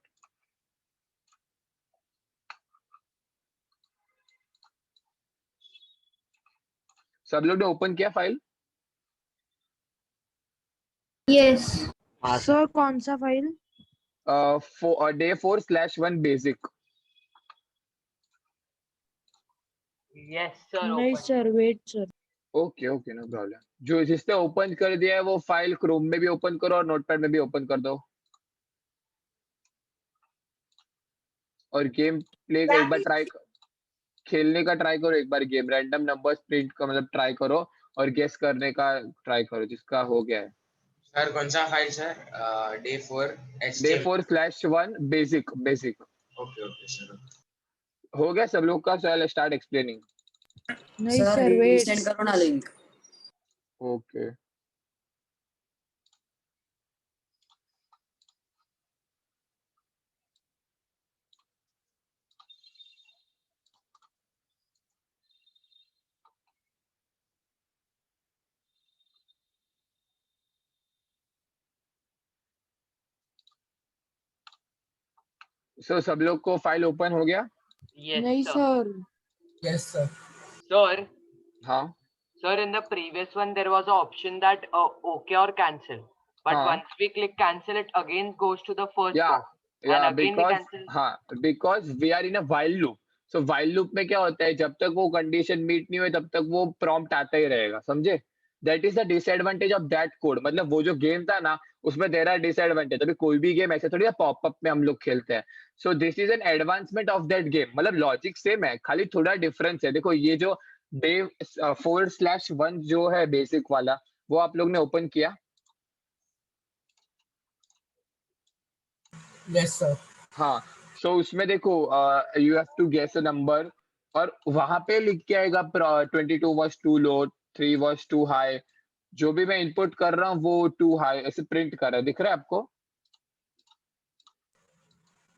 सब लोग ने ओपन किया फाइल? Yes. हाँ सर कौन सा file? Day 4/1 basic. Yes sir नहीं open sir, wait sir. Okay okay, no problem. जो जिसने ओपन कर दिया है वो फाइल क्रोम में भी ओपन करो और नोटपैड में भी ओपन कर दो, और गेम प्ले का एक बार ट्राई, खेलने का ट्राई करो एक बार. गेम रैंडम नंबर्स प्रिंट का मतलब ट्राई करो और गेस करने का ट्राई करो जिसका हो गया है. सर कौन सा file sir? Day 4 day 4/1 basic. Okay okay sir. हो गया सब लोग का? चल स्टार्ट एक्सप्लेनिंग. नहीं सर सर, वेट. सेंड करो ना लिंक. ओके, सो सब लोग को फाइल ओपन हो गया? नहीं yes sir. Yes sir. Sir हाँ sir in the previous one there was an option that okay or cancel, but हाँ. once we click cancel it again goes to the first या box and या again we because cancel. हाँ, because we are in a while loop. So while loop में क्या होता है, जब तक वो कंडीशन मीट नहीं हुए तब तक वो प्रॉम्प्ट आता ही रहेगा, समझे? That is the disadvantage of that code. मतलब वो जो गेम था ना उसमें देरा डिसएडवांटेज. अभी कोई भी गेम ऐसे थोड़ी ना पॉपअप में हम लोग खेलते हैं. सो this is an advancement of that game. मतलब लॉजिक सेम है, खाली थोड़ा डिफरेंस है. देखो ये जो डे 4/1 जो है बेसिक वाला, वो आप लोग ने ओपन किया? Yes sir. हाँ, सो उसमें देखो you have to guess a number, और वहां पे लिख के आएगा 22 was too low, 3 was too high. जो भी मैं इनपुट कर रहा हूँ वो टू हाई ऐसे प्रिंट कर रहा है, दिख रहा है आपको?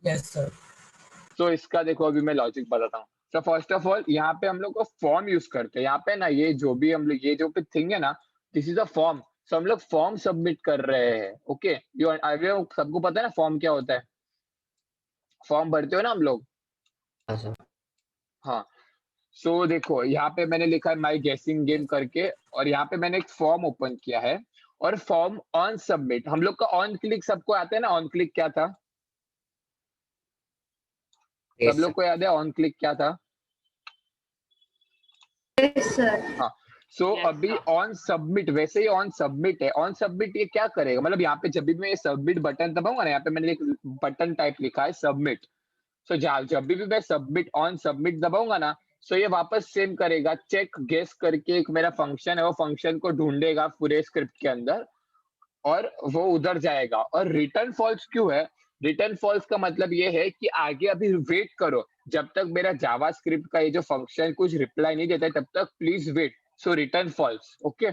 Yes sir. तो इसका देखो अभी मैं लॉजिक बताता हूँ. तो फर्स्ट ऑफ ऑल यहाँ पे हम लोग को फॉर्म यूज करते हैं. यहाँ पे ना ये जो भी हम लोग ये जो भी थिंग है ना, दिस इज अ फॉर्म. सो हम लोग फॉर्म सबमिट कर रहे हैं. ओके, यू सबको पता है ना फॉर्म क्या होता है? फॉर्म भरते हो ना हम लोग? हाँ सर. हाँ, सो देखो यहाँ पे मैंने लिखा है माई गेसिंग गेम करके, और यहाँ पे मैंने एक फॉर्म ओपन किया है, और फॉर्म ऑन सबमिट. हम लोग का ऑन क्लिक सबको आता है ना? ऑन क्लिक क्या था? सब लोग को याद है ऑन क्लिक क्या था? Yes, sir. हाँ, सो Yes, अभी sir. ऑन सबमिट वैसे ही ऑन सबमिट है. ऑन सबमिट ये क्या करेगा, मतलब यहाँ पे जब भी मैं ये सबमिट बटन दबाऊंगा ना, यहाँ पे मैंने एक बटन टाइप लिखा है सबमिट. सो जब भी मैं सबमिट ऑन सबमिट दबाऊंगा ना, सो ये वापस सेम करेगा. चेक गेस करके एक मेरा फंक्शन है, वो फंक्शन को ढूंढेगा पूरे स्क्रिप्ट के अंदर और वो उधर जाएगा. और रिटर्न फॉल्स क्यों है? रिटर्न फॉल्स का मतलब ये है कि आगे अभी वेट करो, जब तक मेरा जावास्क्रिप्ट का ये जो फंक्शन कुछ रिप्लाई नहीं देता है तब तक please wait. So return false. Okay,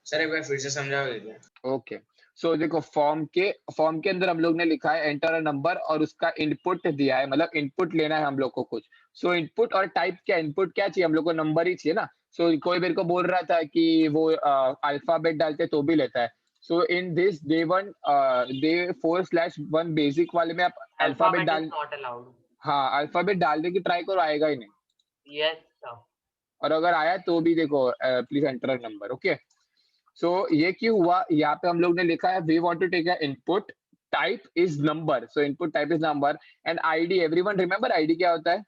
sir एक बार फिर से समझाओगे क्या? ओके. सो देखो फॉर्म के अंदर हम लोग ने लिखा है एंटर अ नंबर, और उसका इनपुट दिया है, मतलब इनपुट लेना है हम लोग को कुछ. सो इनपुट और टाइप क्या, इनपुट क्या चाहिए हम लोग को? नंबर ही चाहिए ना. सो कोई मेरे को बोल रहा था कि वो अल्फाबेट डालते तो भी लेता है. सो इन दिस डे 4/1 बेसिक वाले में आप अल्फाबेट Alphabet डाल, is not allowed. हाँ अल्फाबेट डालने की ट्राई करो, आएगा ही नहीं. Yes sir. और अगर आया तो भी देखो please enter number. Okay, so ये क्यों हुआ? यहाँ पे हम लोग ने लिखा है we want to take a input type is number. So input type is number and ID. Everyone remember ID क्या होता है?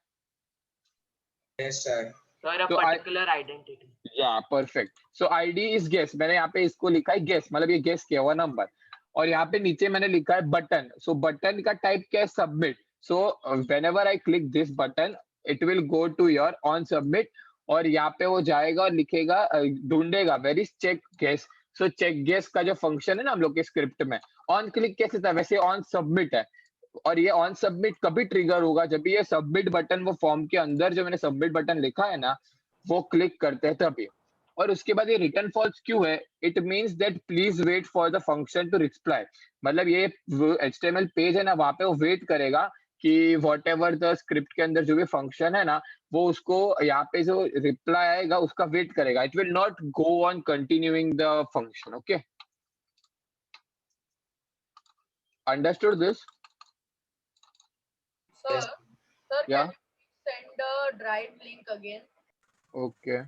Yes sir. Sir a So I- particular identity. Yeah perfect. So ID is guess. मैंने यहाँ पे इसको लिखा है guess, मतलब ये गेस किया हुआ नंबर. और यहाँ पे नीचे मैंने लिखा है बटन. सो बटन का टाइप क्या है? Submit. So whenever I click this button it will go to your on submit, और यहाँ पे वो जाएगा और लिखेगा ढूंढेगा where is check guess. So check guess का जो फंक्शन है ना हम लोग के स्क्रिप्ट में, ऑन क्लिक कैसे था वैसे ऑन सबमिट है. और ये ऑन सबमिट कभी ट्रिगर होगा जब भी ये सबमिट बटन वो फॉर्म के अंदर जो मैंने सबमिट बटन लिखा है ना वो क्लिक करते हैं तभी। और उसके बाद ये रिटर्न फॉल्स क्यों है? It means that please wait for the function to reply. मतलब ये HTML पेज है ना वहां पे वो वेट करेगा कि वॉट एवर द स्क्रिप्ट के अंदर जो भी फंक्शन है ना वो उसको यहाँ पे जो रिप्लाई आएगा उसका वेट करेगा। It will not go on continuing the function. Okay, understood this? Sir, Yeah. can you send the drive link again? Okay.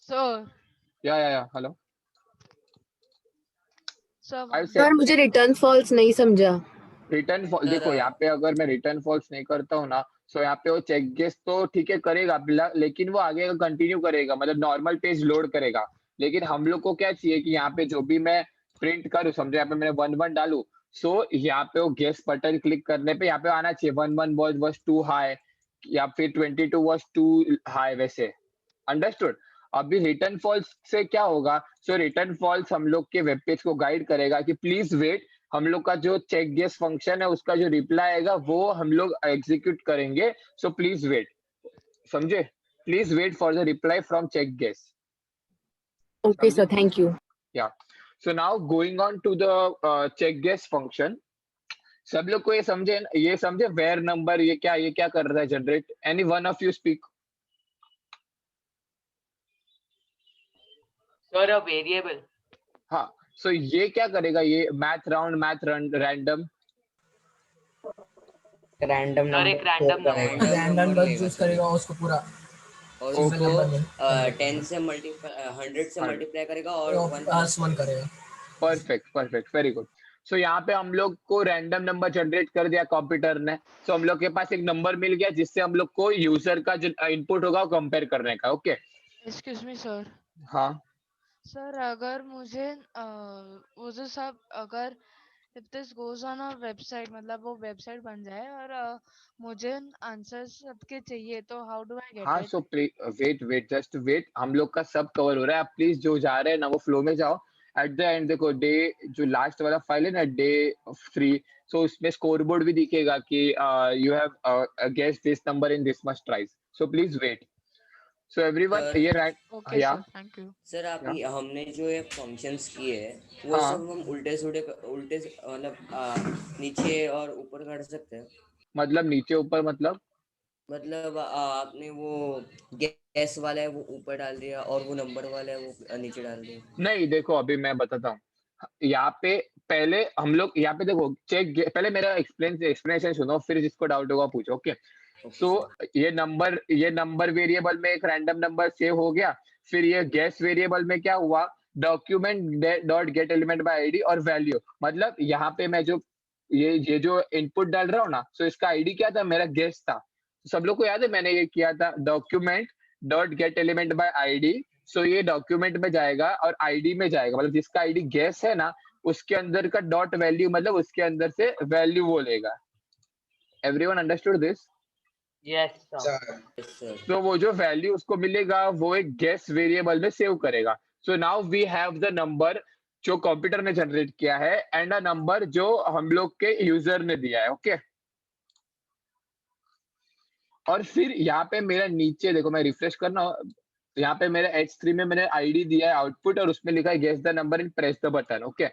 Sir, Yeah. Hello. sir, I'll one send sir मुझे return false नहीं समझा। Return Sir, देखो यहाँ पे अगर मैं return false नहीं करता हूँ ना सो यहाँ पे वो चेक गेस तो ठीक है करेगा लेकिन वो आगे कंटिन्यू करेगा, मतलब नॉर्मल पेज लोड करेगा। लेकिन हम लोग को क्या चाहिए कि यहाँ पे जो भी मैं प्रिंट करूँ, समझो यहाँ पे मैंने 1 1 डालू, सो यहाँ पे वो गेस बटन क्लिक करने पे यहाँ पे आना चाहिए 1 1 was too high या फिर 22 was too high वैसे। अंडरस्टूड? अभी रिटर्न फॉल्स से क्या होगा? सो रिटर्न फॉल्स हम लोग के वेब पेज को गाइड करेगा कि प्लीज वेट, हम लोग का जो चेक गेस फंक्शन है उसका जो रिप्लाई आएगा वो हम लोग एग्जीक्यूट करेंगे। सो प्लीज वेट, समझे? Please wait for the reply from check guess. Okay sir, thank you. Yeah so now going on to the check guess function. सब लोग को ये समझे वेयर नंबर ये क्या कर रहा है generate? Any one of you speak. Sir a variable. हाँ, सो ये क्या करेगा? ये मैथ रैंडम रैंडम सर एक रैंडम नंबर। रैंडम बस चूज करेगा उसको पूरा और single उसको number में 10 से 100 से 100 मल्टीप्लाई करेगा और और 1 प्लस 1 करेगा। Perfect, very good. सो यहाँ पे हम लोग को रैंडम नंबर जनरेट कर दिया कंप्यूटर ने। सो हम लोग के पास एक नंबर मिल गया जिससे हम लोग को यूजर का जो इनपुट होगा वो कंपेयर करने का। Okay excuse me, sir. हाँ सर अगर मुझे वो जो सब अगर if this goes on a website मतलब वो वेबसाइट बन जाए और मुझे आंसर्स सबके चाहिए तो how do I get हाँ, it? So wait just wait, हम लोग का सब कवर हो रहा है। आप प्लीज जो जा रहे हैं ना वो फ्लो में जाओ। एट द एंड देखो डे जो लास्ट वाला फाइल है ना डे 3, सो उसमें स्कोर बोर्ड भी दिखेगा कि you have guessed this number in this much tries. So please wait. So everyone Sir. ये Okay, या sir. Thank you. सर आप हमने जो ये फंक्शंस किए हैं वो हाँ। सब हम उल्टे मतलब नीचे और ऊपर कर सकते हैं। मतलब नीचे ऊपर मतलब आपने वो गैस वाला है वो ऊपर डाल दिया और वो नंबर वाला है वो नीचे डाल दिया। नहीं, देखो अभी मैं बताता हूँ। यहाँ पे पहले हम लोग यहाँ पे देखो पहले मेरा एक्सप्लेनेशन सुनो, फिर जिसको डाउट होगा पूछो। ओके सो ये नंबर वेरिएबल में एक रैंडम नंबर सेव हो गया। फिर ये गेस वेरिएबल में क्या हुआ? Document dot get element by ID और वैल्यू। मतलब यहाँ पे मैं जो ये जो इनपुट डाल रहा हूँ ना, सो इसका आईडी क्या था? मेरा गेस था। सब लोग को याद है मैंने ये किया था document dot get element by ID. So ये डॉक्यूमेंट में जाएगा और आईडी में जाएगा, मतलब जिसका आईडी गेस है ना उसके अंदर का डॉट वैल्यू, मतलब उसके अंदर से वैल्यू वो लेगा। Everyone understood this? Yes sir. Sir तो वो जो वैल्यू उसको मिलेगा वो एक गेस वेरिएबल में सेव करेगा। So now we have the number जो कंप्यूटर ने जनरेट किया है एंड अ नंबर जो हम लोग के यूजर ने दिया है। ओके और फिर यहाँ पे मेरा नीचे देखो, मैं रिफ्रेश करना, यहाँ पे मेरे H3 में मैंने आईडी दिया है आउटपुट और उसमें लिखा है guess the number and press the button. Okay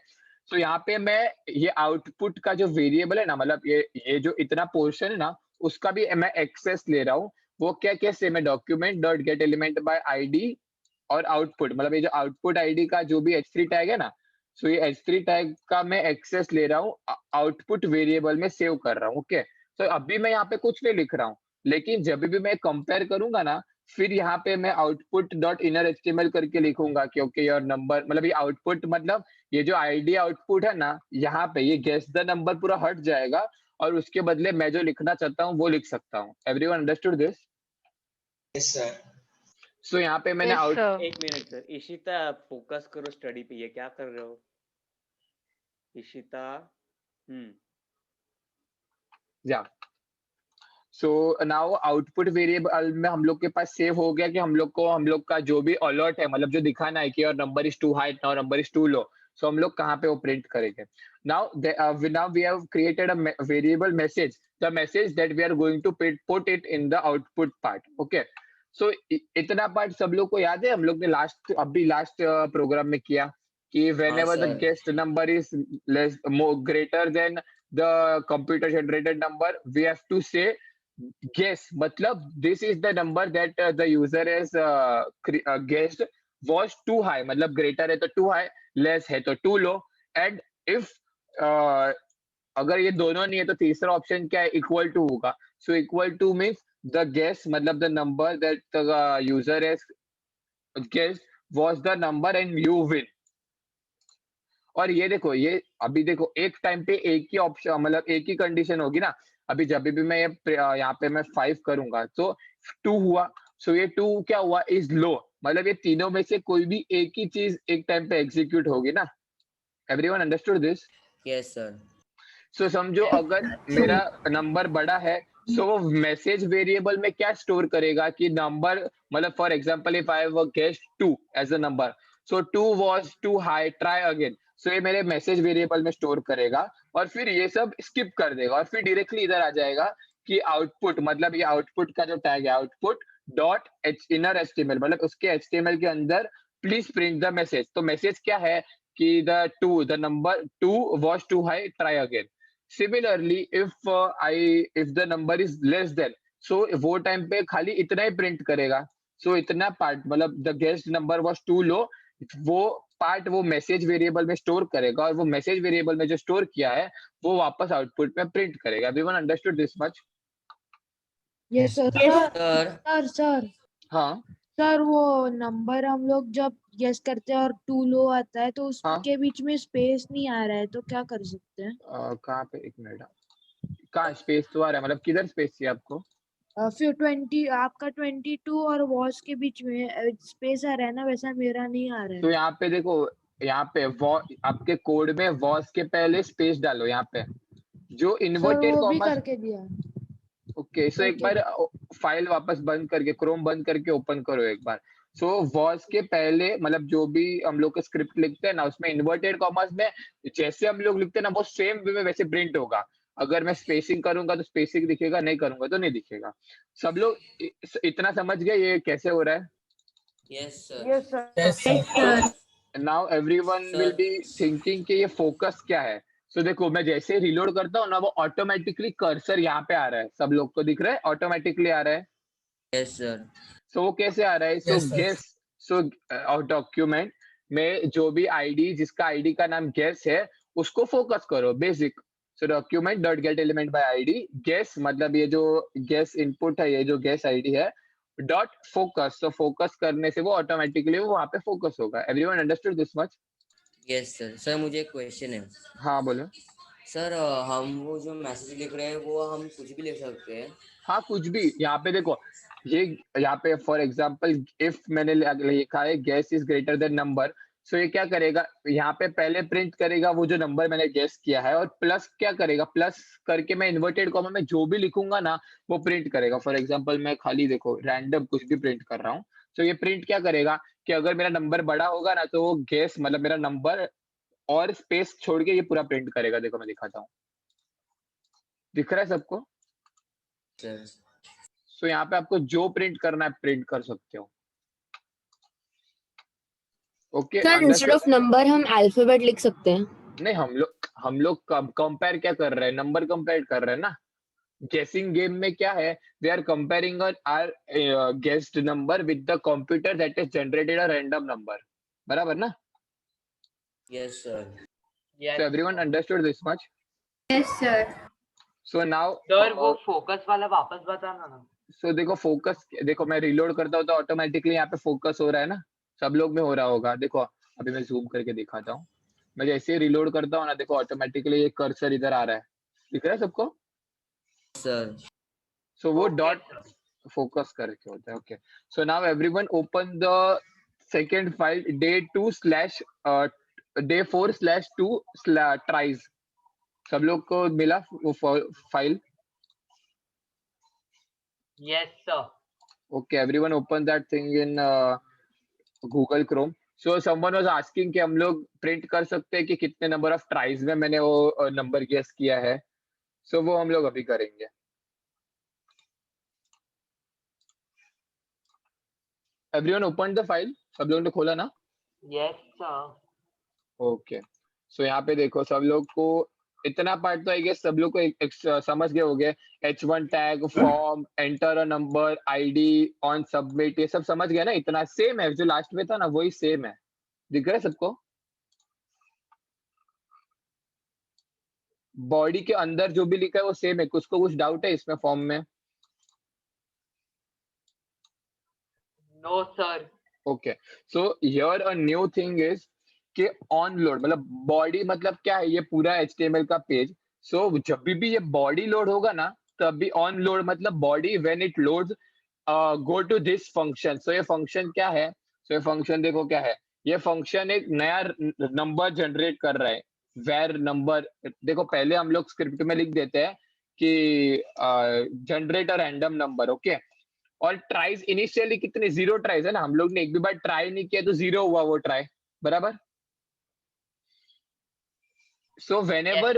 so यहाँ पे मैं ये आउटपुट का जो वेरिएबल है ना, मतलब ये जो इतना पोर्शन है ना उसका भी मैं एक्सेस ले रहा हूँ। वो क्या कैसे? मैं document dot get element by ID और आउटपुट, मतलब ये जो आउटपुट आईडी का जो भी H3 टैग है ना, सो ये H3 टैग का मैं एक्सेस ले रहा हूँ, आउटपुट वेरिएबल में सेव कर रहा हूँ। ओके सो अभी मैं यहाँ पे कुछ नहीं लिख रहा हूँ, लेकिन जब भी मैं कंपेयर करूंगा ना फिर यहाँ पे मैं आउटपुट डॉट इनर HTML करके लिखूंगा कि ओके योर नंबर, मतलब ये आउटपुट मतलब ये जो आईडी आउटपुट है ना यहाँ पे ये गेस द नंबर पूरा हट जाएगा और उसके बदले मैं जो लिखना चाहता हूँ वो लिख सकता हूँ। Everyone understood this? Yes sir. So यहाँ पे मैंने Yes, sir. एक मिनट सर, इशिता फोकस करो स्टडी पे। ये क्या कर रहे हो इशिता? या सो नाउ आउटपुट वेरिएबल में हम लोग के पास सेव हो गया कि हम लोग का जो भी अलर्ट है, मतलब जो दिखाना है कि your number is too high और number is too low, so हम लोग कहाँ पे वो प्रिंट करेंगे. now we have created a variable message, the message that we are going to put it in the output part. okay, so इतना part सब लोग को याद है. हम लोग ने लास्ट प्रोग्राम में किया कि whenever the sir. guest number is greater than the computer generated number, we have to say guess, मतलब this is the number that the user has guessed was too high, मतलब greater है तो too high, less है तो too low, and if अगर ये दोनों नहीं है तो तीसरा ऑप्शन क्या है, इक्वल टू होगा. So equal to means the guess, मतलब the number that the user has guessed was the number and you win. और ये देखो, ये अभी देखो एक टाइम पे एक ही ऑप्शन, मतलब एक ही कंडीशन होगी ना. अभी जब भी मैं यहाँ पे मैं 5 करूंगा तो 2 हुआ. सो ये 2 क्या हुआ, इज लो, मतलब ये तीनों में से कोई भी एक ही चीज एक टाइम पे एग्जीक्यूट होगी ना. Everyone understood this? Yes sir. So समझो अगर मेरा नंबर बड़ा है, सो वो मैसेज वेरिएबल में क्या स्टोर करेगा कि नंबर, मतलब for example if I have guessed 2 as a number, so 2 was too high, try again. So ये मेरे मैसेज वेरिएबल में स्टोर करेगा और फिर ये सब स्किप कर देगा और फिर डायरेक्टली इधर आ जाएगा कि आउटपुट, मतलब ये आउटपुट का जो टैग है आउटपुट डॉट इनर एचटीएमएल, मतलब उसके एचटीएमएल के अंदर प्लीज प्रिंट द मैसेज. तो मैसेज क्या है कि the number 2 was too high, try again. Similarly, if the number is less than, so वो टाइम पे खाली इतना ही प्रिंट करेगा. so इतना पार्ट, मतलब the guessed number was too low, वो पार्ट वो मैसेज वेरिएबल में स्टोर करेगा और वो मैसेज वेरिएबल में जो स्टोर किया है वो वापस आउटपुट में प्रिंट करेगा. Everyone understood this much? Yes sir. Sir sir हाँ सर वो नंबर हम लोग जब गेस करते हैं और 2 लो आता है तो उसके बीच में स्पेस नहीं आ रहा है तो क्या कर सकते हैं? कहाँ पे, एक मिनट, कहाँ स्पेस तो आ रहा है, मतलब किधर स्पेस चाहिए आपको? फिर 20 आपका 22 और वॉस के बीच में स्पेस आ रहा है ना, वैसा मेरा नहीं आ रहा है. तो यहाँ पे देखो, यहाँ पे आपके कोड में वॉस के पहले स्पेस डालो यहाँ पे, जो सर इन्वर्टेड वो भी कॉमा. करके दिया. ओके, सो एक ओके. बार फाइल वापस बंद करके, क्रोम बंद करके ओपन करो एक बार. सो वॉस के पहले, मतलब जो भी हम लोग स्क्रिप्ट लिखते हैं ना, उसमें इन्वर्टेड कॉमर्स में जैसे हम लोग लिखते हैं ना वो सेम वे में वैसे प्रिंट होगा. अगर मैं स्पेसिंग करूंगा तो स्पेसिंग दिखेगा, नहीं करूंगा तो नहीं दिखेगा. सब लोग इतना समझ गए ये कैसे हो रहा है? Yes sir. Yes sir. Yes sir. Now everyone will be thinking कि ये फोकस क्या है. सो देखो, मैं जैसे रिलोड करता हूँ ना, वो ऑटोमेटिकली कर्सर यहाँ पे आ रहा है. सब लोग को दिख रहा है ऑटोमेटिकली आ रहा है? Yes sir. सो वो कैसे आ रहा है? सो Yes, sir. गेस, सो डॉक्यूमेंट में जो भी आईडी, जिसका आईडी का नाम गेस है, उसको फोकस करो basic. So document dot get element by ID guess, मतलब ये जो गेस इनपुट है, ये जो गेस आईडी है, डॉट फोकस. तो फोकस करने से वो ऑटोमेटिकली वो वहां पे फोकस होगा. Everyone understood this much? Yes sir. Sir मुझे एक क्वेश्चन है. हाँ बोलो. सर हम वो जो मैसेज लिख रहे हैं वो हम कुछ भी लिख सकते हैं? हाँ कुछ भी. यहाँ पे देखो, ये यहाँ पे फॉर एग्जांपल इफ मैंने लिखा है guess is greater than number, so ये क्या करेगा, यहाँ पे पहले प्रिंट करेगा वो जो नंबर मैंने गेस किया है, और प्लस क्या करेगा, प्लस करके मैं इन्वर्टेड कॉमा में जो भी लिखूंगा ना वो प्रिंट करेगा. फॉर एग्जांपल मैं खाली देखो रैंडम कुछ भी प्रिंट कर रहा हूँ, सो ये प्रिंट क्या करेगा कि अगर मेरा नंबर बड़ा होगा ना तो वो गेस, मतलब मेरा नंबर और स्पेस छोड़ के ये पूरा प्रिंट करेगा. देखो मैं दिखाता हूँ, दिख रहा है सबको? सर सो यहाँ पे आपको जो प्रिंट करना है प्रिंट कर सकते हो. Okay sir instead of number हम अल्फाबेट लिख सकते हैं? नहीं, हम लोग कंपेयर क्या कर रहे हैं, नंबर कंपेयर कर रहे हैं ना. गेसिंग गेम में क्या है, we are comparing our guessed number with the computer that is generated a random number. बराबर ना? Yes sir. So everyone understood this much? Yes, sir. So now sir वो फोकस वाला वापस बताना ना. सो देखो फोकस, देखो मैं रिलोड करता हूँ तो ऑटोमेटिकली यहाँ पे फोकस हो रहा है ना, सब लोग में हो रहा होगा. देखो अभी मैं जूम करके दिखाता हूँ. मैं जैसे ही रिलोड करता हूँ ना, देखो ऑटोमेटिकली ये कर्सर इधर आ रहा है. दिख रहा है सबको? सर. सो वो Okay, डॉट sir. फोकस करके होता है. Okay, so now everyone open the second file day4/2 tries. सब लोग को मिला वो file? Yes, sir. Okay, everyone open that thing in Google Chrome. So someone was asking कि हम लोग प्रिंट कर सकते हैं कि कितने नंबर ऑफ ट्राइज में मैंने वो नंबर गेस किया है. सो वो हम लोग अभी करेंगे. Everyone open the file. सब लोगों ने खोला ना? Yes sir. ओके. सो यहाँ पे देखो सब लोग को इतना पार्ट तो आई गेस सब लोग को एक समझ गए होंगे. H1 tag, form, enter a number, ID, on submit, ये सब समझ गए ना? इतना सेम है जो लास्ट में था ना, वही सेम है. दिख रहा है सबको? बॉडी के अंदर जो भी लिखा है वो सेम है. कुछ को कुछ डाउट है इसमें फॉर्म में? No sir. Okay. So here a new thing is कि ऑन लोड मतलब बॉडी मतलब क्या है? ये पूरा HTML का पेज. सो जब भी ये बॉडी लोड होगा ना, तभी ऑन लोड मतलब body when it loads go to this function. So ये फंक्शन क्या है? सो ये फंक्शन देखो क्या है. ये फंक्शन एक नया नंबर जनरेट कर रहा है. Where number. देखो पहले हम लोग स्क्रिप्ट में लिख देते हैं कि generate a random number. Okay. और ट्राइज इनिशियली कितने? 0 ट्राइज है ना. हम लोग ने एक भी बार ट्राई नहीं किया तो 0 हुआ वो ट्राई. बराबर. So when ever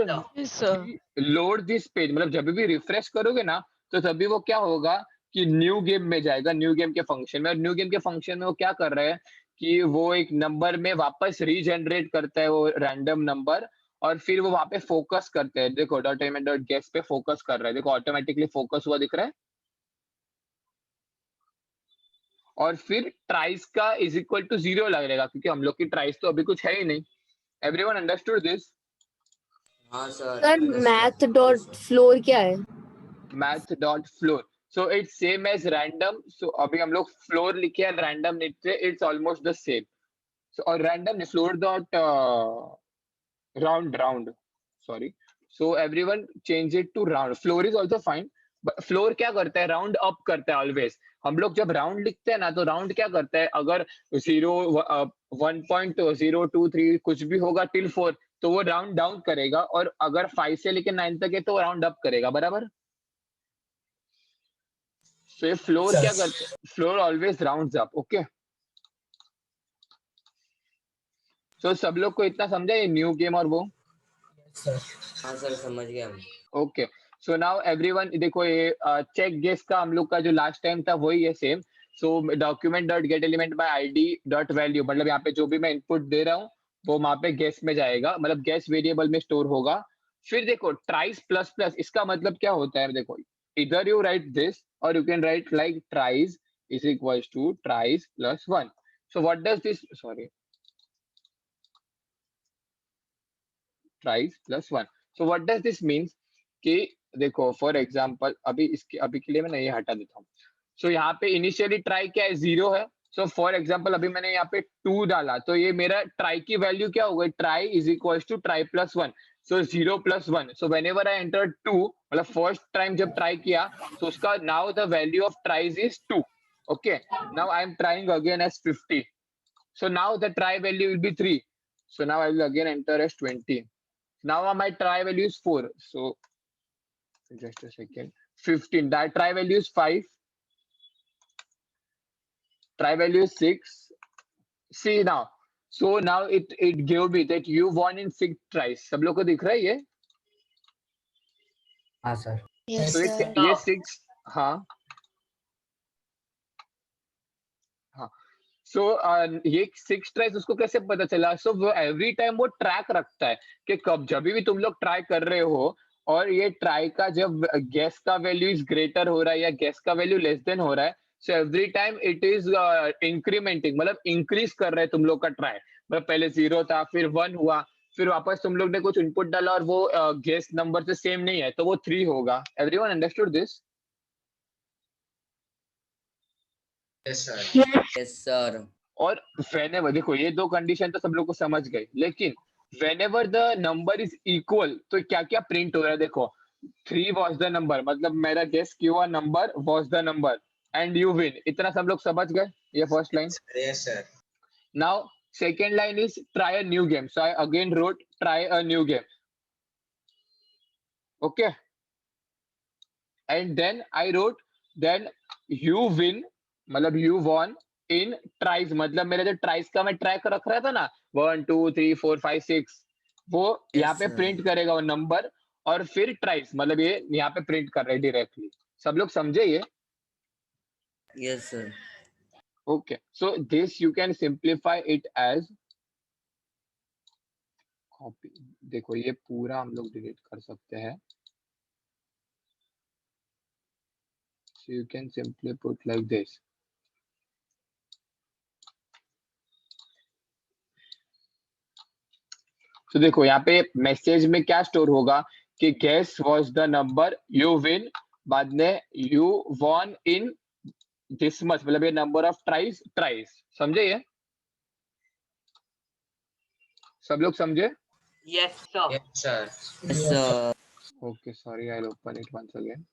load this page मतलब जब भी रिफ्रेश करोगे ना, तो तभी वो क्या होगा कि न्यू गेम में जाएगा. न्यू गेम के फंक्शन में. और न्यू गेम के फंक्शन में वो क्या कर रहा है कि वो एक नंबर में वापस रीजनरेट करता है वो रैंडम नंबर. और फिर वो वहां पे फोकस करते हैं. देखो डॉट एम डॉट गेस पे फोकस कर रहा है. देखो ऑटोमेटिकली फोकस हुआ दिख रहा है. और फिर ट्राइस का इज इक्वल टू 0 लगेगा क्योंकि हम लोग की ट्राइस तो अभी कुछ है ही नहीं. Everyone understood this? हाँ sir. Sir math dot floor क्या है? Math dot floor. So it's same as random. So अभी हम लोग फ्लोर लिखे हैं, रैंडम लिखते हैं. It's almost the same. So और random floor dot round sorry. So everyone change it to round. Floor is also fine. Floor क्या करता है? राउंड अप करता है ऑलवेज. हम लोग जब राउंड लिखते हैं ना, तो राउंड क्या करता है? अगर 0 1.023 कुछ भी होगा टिल 4, तो वो राउंड डाउन करेगा. और अगर 5 से लेकर 9 तक है तो राउंड अप करेगा. बराबर. सो ये फ्लोर क्या करता है? Floor always rounds up. Okay. So सब लोग को इतना समझा ये न्यू गेम और वो? हाँ सर समझ गया हम. ओके. सो नाउ एवरीवन देखो ये चेक गेस का हम लोग का जो लास्ट टाइम था वही है same. So document dot get element by ID dot value मतलब यहाँ पे जो भी मैं इनपुट दे रहा हूँ वो वहां पे गेस में जाएगा. मतलब गेस वेरिएबल में स्टोर होगा. फिर देखो ट्राइस प्लस प्लस, इसका मतलब क्या होता है? देखो इधर यू राइट दिस और you can write like tries is equal to tries plus 1. So what does this? Sorry, tries plus 1. So what does this means कि देखो फॉर एग्जांपल अभी के लिए मैं ये हटा देता हूँ. सो यहाँ पे इनिशियली ट्राई क्या है? 0 है. सो फॉर एग्जांपल अभी मैंने यहाँ पे 2 डाला तो ये मेरा ट्राई की वैल्यू क्या होगी? Try is equal to try plus 1. So 0 plus 1. So whenever I enter 2 मतलब फर्स्ट टाइम जब ट्राई किया तो उसका now the value of tries is 2. Okay. Now I am trying again as 50. So now the try value will be 3. So now I will again enter as 20. Now my try value is 4. So just a second. 15. That try value is 5. Try value is 6. See now. So now it gave me that you won in 6 tries. सब लोग को दिख रहा है ये? हाँ sir. So ये 6. हाँ हाँ. सो ये 6 ट्राइज उसको कैसे पता चला? सो वो एवरी टाइम वो ट्रैक रखता है कि कब जब भी तुम लोग ट्राई कर रहे हो और ये ट्राई का जब गेस का वैल्यू इज ग्रेटर हो रहा है या गेस का वैल्यू लेस देन हो रहा है, so every time it is incrementing मतलब इंक्रीज कर रहे हैं तुम लोग का ट्राई. मतलब पहले 0 था, फिर 1 हुआ, फिर वापस तुम लोग ने कुछ इनपुट डाला और वो गेस नंबर से सेम नहीं है तो वो 3 होगा. Everyone understood this? Yes sir. और whenever देखो ये 2 कंडीशन तो सब लोग को समझ गए, लेकिन whenever the number is equal तो क्या क्या प्रिंट हो रहा है? देखो 3 was the number मतलब मेरा गेस किया हुआ number was the number and you win. इतना सब लोग समझ गए ये first line? Yes sir. Now second line is try a new game. So I again wrote try a new game. Okay. And then I wrote then you win मतलब you won in tries, मतलब मेरा जो tries का मैं track रख रहा था ना 1 2 3 4 5 6, वो यहाँ पे sir. प्रिंट करेगा वो नंबर, और फिर ट्राइज मतलब ये यहाँ पे प्रिंट कर रहे हैं डायरेक्टली। सब लोग समझे ये? Yes, sir. Okay, so this you can simplify it as copy. देखो ये पूरा हम लोग डिलीट कर सकते हैं, so you can simply put like this. So देखो यहाँ पे मैसेज में क्या स्टोर होगा कि guess was the number you win, बाद में you won in this much, मतलब ये नंबर ऑफ ट्राइज समझे ये? सब लोग समझे? Yes, sir. Yes, sir. Yes, sir. Okay, sorry, I'll open it once again.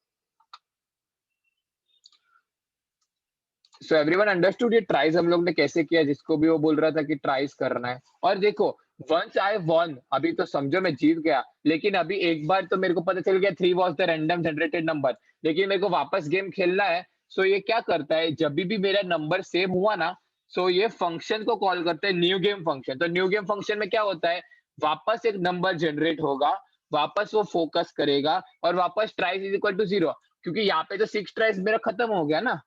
So everyone understood ये ट्राइज हम लोग ने कैसे किया, जिसको भी वो बोल रहा था कि ट्राइज करना है। और देखो once I won, अभी तो समझो मैं जीत गया, लेकिन अभी एक बार तो मेरे को पता चल गया 3 was the random generated number, लेकिन मेरे को वापस गेम खेलना है। सो ये क्या करता है, जब भी मेरा नंबर सेम हुआ ना, सो ये फंक्शन को कॉल करता है न्यू गेम फंक्शन। तो न्यू गेम फंक्शन में क्या होता है, वापस एक नंबर जनरेट होगा, वापस वो फोकस करेगा और वापस ट्राइज इज इक्वल टू 0, क्योंकि यहाँ पे तो 6 ट्राइज मेरा खत्म हो गया ना।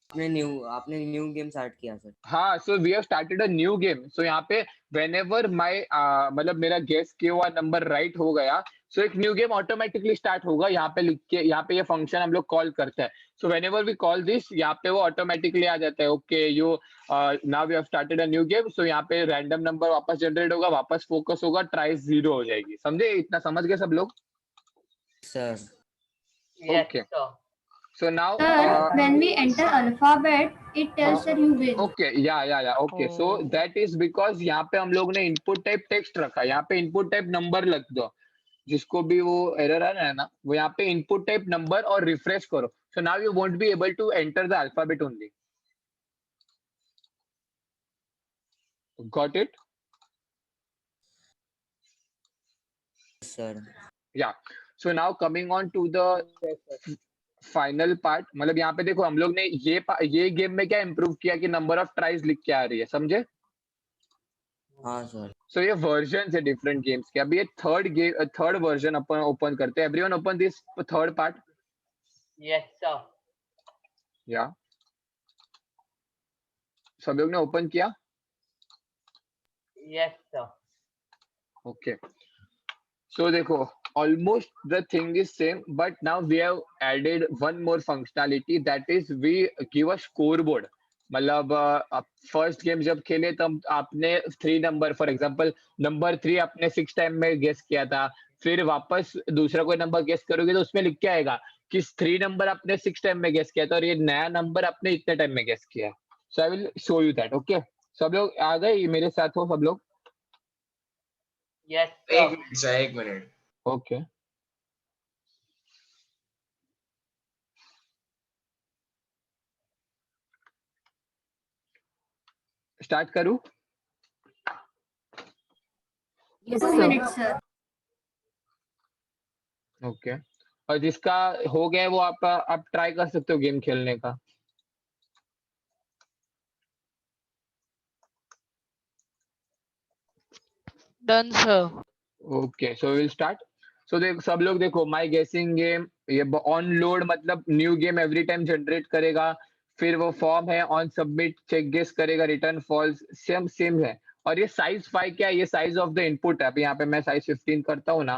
आपने न्यू गेम स्टार्ट किया सर। हाँ, so we have started a new game. So यहाँ पे व्हेनेवर माय मतलब मेरा गेस किया हुआ नंबर राइट हो गया, सो एक न्यू गेम ऑटोमेटिकली स्टार्ट होगा। यहाँ पे लिख के, यहाँ पे ये फंक्शन हम लोग कॉल करते हैं। So whenever we call this, यहाँ पे वो ऑटोमेटिकली आ जाता है, okay you now we have started a new game. So यहाँ पे रैंडम नंबर वापस जनरेट होगा, वापस फोकस होगा, ट्राइज 0 हो जाएगी। समझे? इतना समझ गए सब लोग? Sir Yes, Okay. sir. So now Sir, when we enter alphabet, it tells that you win. Okay yeah okay, so that is because यहाँ पे हम लोग ने इनपुट टाइप टेक्स्ट रखा है, यहाँ पे इनपुट टाइप नंबर लग दो, जिसको भी वो एरर आ रहा है ना, वो यहाँ पे इनपुट टाइप नंबर और रिफ्रेश करो। So now you won't be able to enter the alphabet only. Got it? Sir yeah, so now coming on to the final part, मतलब यहाँ पे देखो हम लोग ने ये गेम में क्या इंप्रूव किया कि नंबर ऑफ ट्राइज लिख के आ रही है, समझे? हाँ सर। सो ये वर्जन है डिफरेंट गेम्स के। अभी ये थर्ड वर्जन अपन ओपन करते हैं। Everyone open this third part. Yes, sir. या सब लोग ने ओपन किया? Yes, sir. ओके, सो देखो almost the thing is same, but now we have added one more functionality, that is we give a scoreboard। मतलब first game जब खेले तब आपने 3 नंबर, फॉर एग्जांपल नंबर 3 आपने 6 टाइम में गेस किया था, फिर वापस दूसरा कोई नंबर गेस करोगे तो उसमें लिख के आएगा कि 3 नंबर आपने 6 टाइम में गेस किया था और ये नया नंबर आपने इतने टाइम में गेस किया है। So I will show you that. Okay, सब लोग आ गए? मेरे साथ हो सब लोग? Yes, sir. एक मिनट। ओके, स्टार्ट करूं? Yes, 2 sir. minutes, sir. Okay, और जिसका हो गया है वो आप ट्राई कर सकते हो गेम खेलने का। Done, sir. Okay, so will start. So देखो सब लोग, देखो माय गेसिंग गेम, ये ऑन लोड मतलब new game every time generate करेगा, फिर वो फॉर्म है ऑन सबमिट चेक गेस करेगा, रिटर्न फॉल्स, सेम है। और ये साइज 5 क्या है, ये साइज ऑफ द इनपुट है। अभी यहाँ पे मैं साइज 15 करता हूँ ना,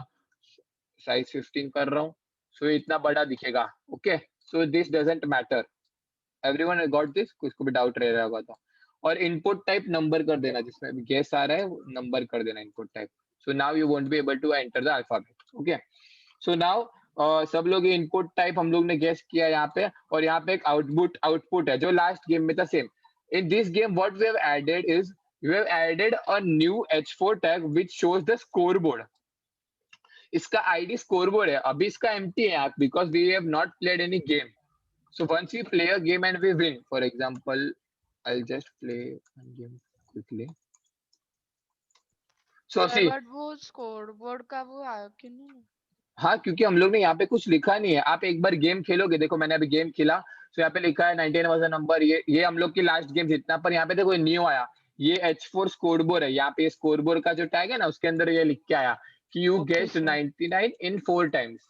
साइज 15 कर रहा हूँ, सो इतना बड़ा दिखेगा। Okay, so this doesn't matter. Everyone got this? कुछ को भी डाउट रह रहा होगा तो। और इनपुट टाइप नंबर कर देना, जिसमें भी गेस आ रहा है नंबर कर देना input type. So now you won't be able to enter the alphabet. Okay, so now सब लोग इनपुट टाइप हम लोग ने गेस किया यहाँ पे, और यहाँ पे एक आउटपुट है जो लास्ट गेम में था same. In this game what we have added is we have added a new H4 tag which shows the scoreboard. इसका आईडी स्कोरबोर्ड है, अभी इसका एम्प्टी है because we have not played any game. So once we play a game and we win, for example, I'll just play one game quickly. So Sir, see, but वो score board का वो आया कि नहीं? हाँ, क्योंकि हम लोग ने यहाँ पे कुछ लिखा नहीं है। आप एक बार गेम खेलोगे, देखो मैंने अभी गेम खेला, तो यहाँ पे लिखा है 19 वाज द नंबर, ये हम लोग की लास्ट गेम जितना, पर यहाँ पे देखो न्यू आया, ये H4 स्कोरबोर्ड है। यहाँ पे स्कोरबोर्ड का जो टैग है ना, उसके अंदर ये लिख के आया कि you guessed 99 in 4 times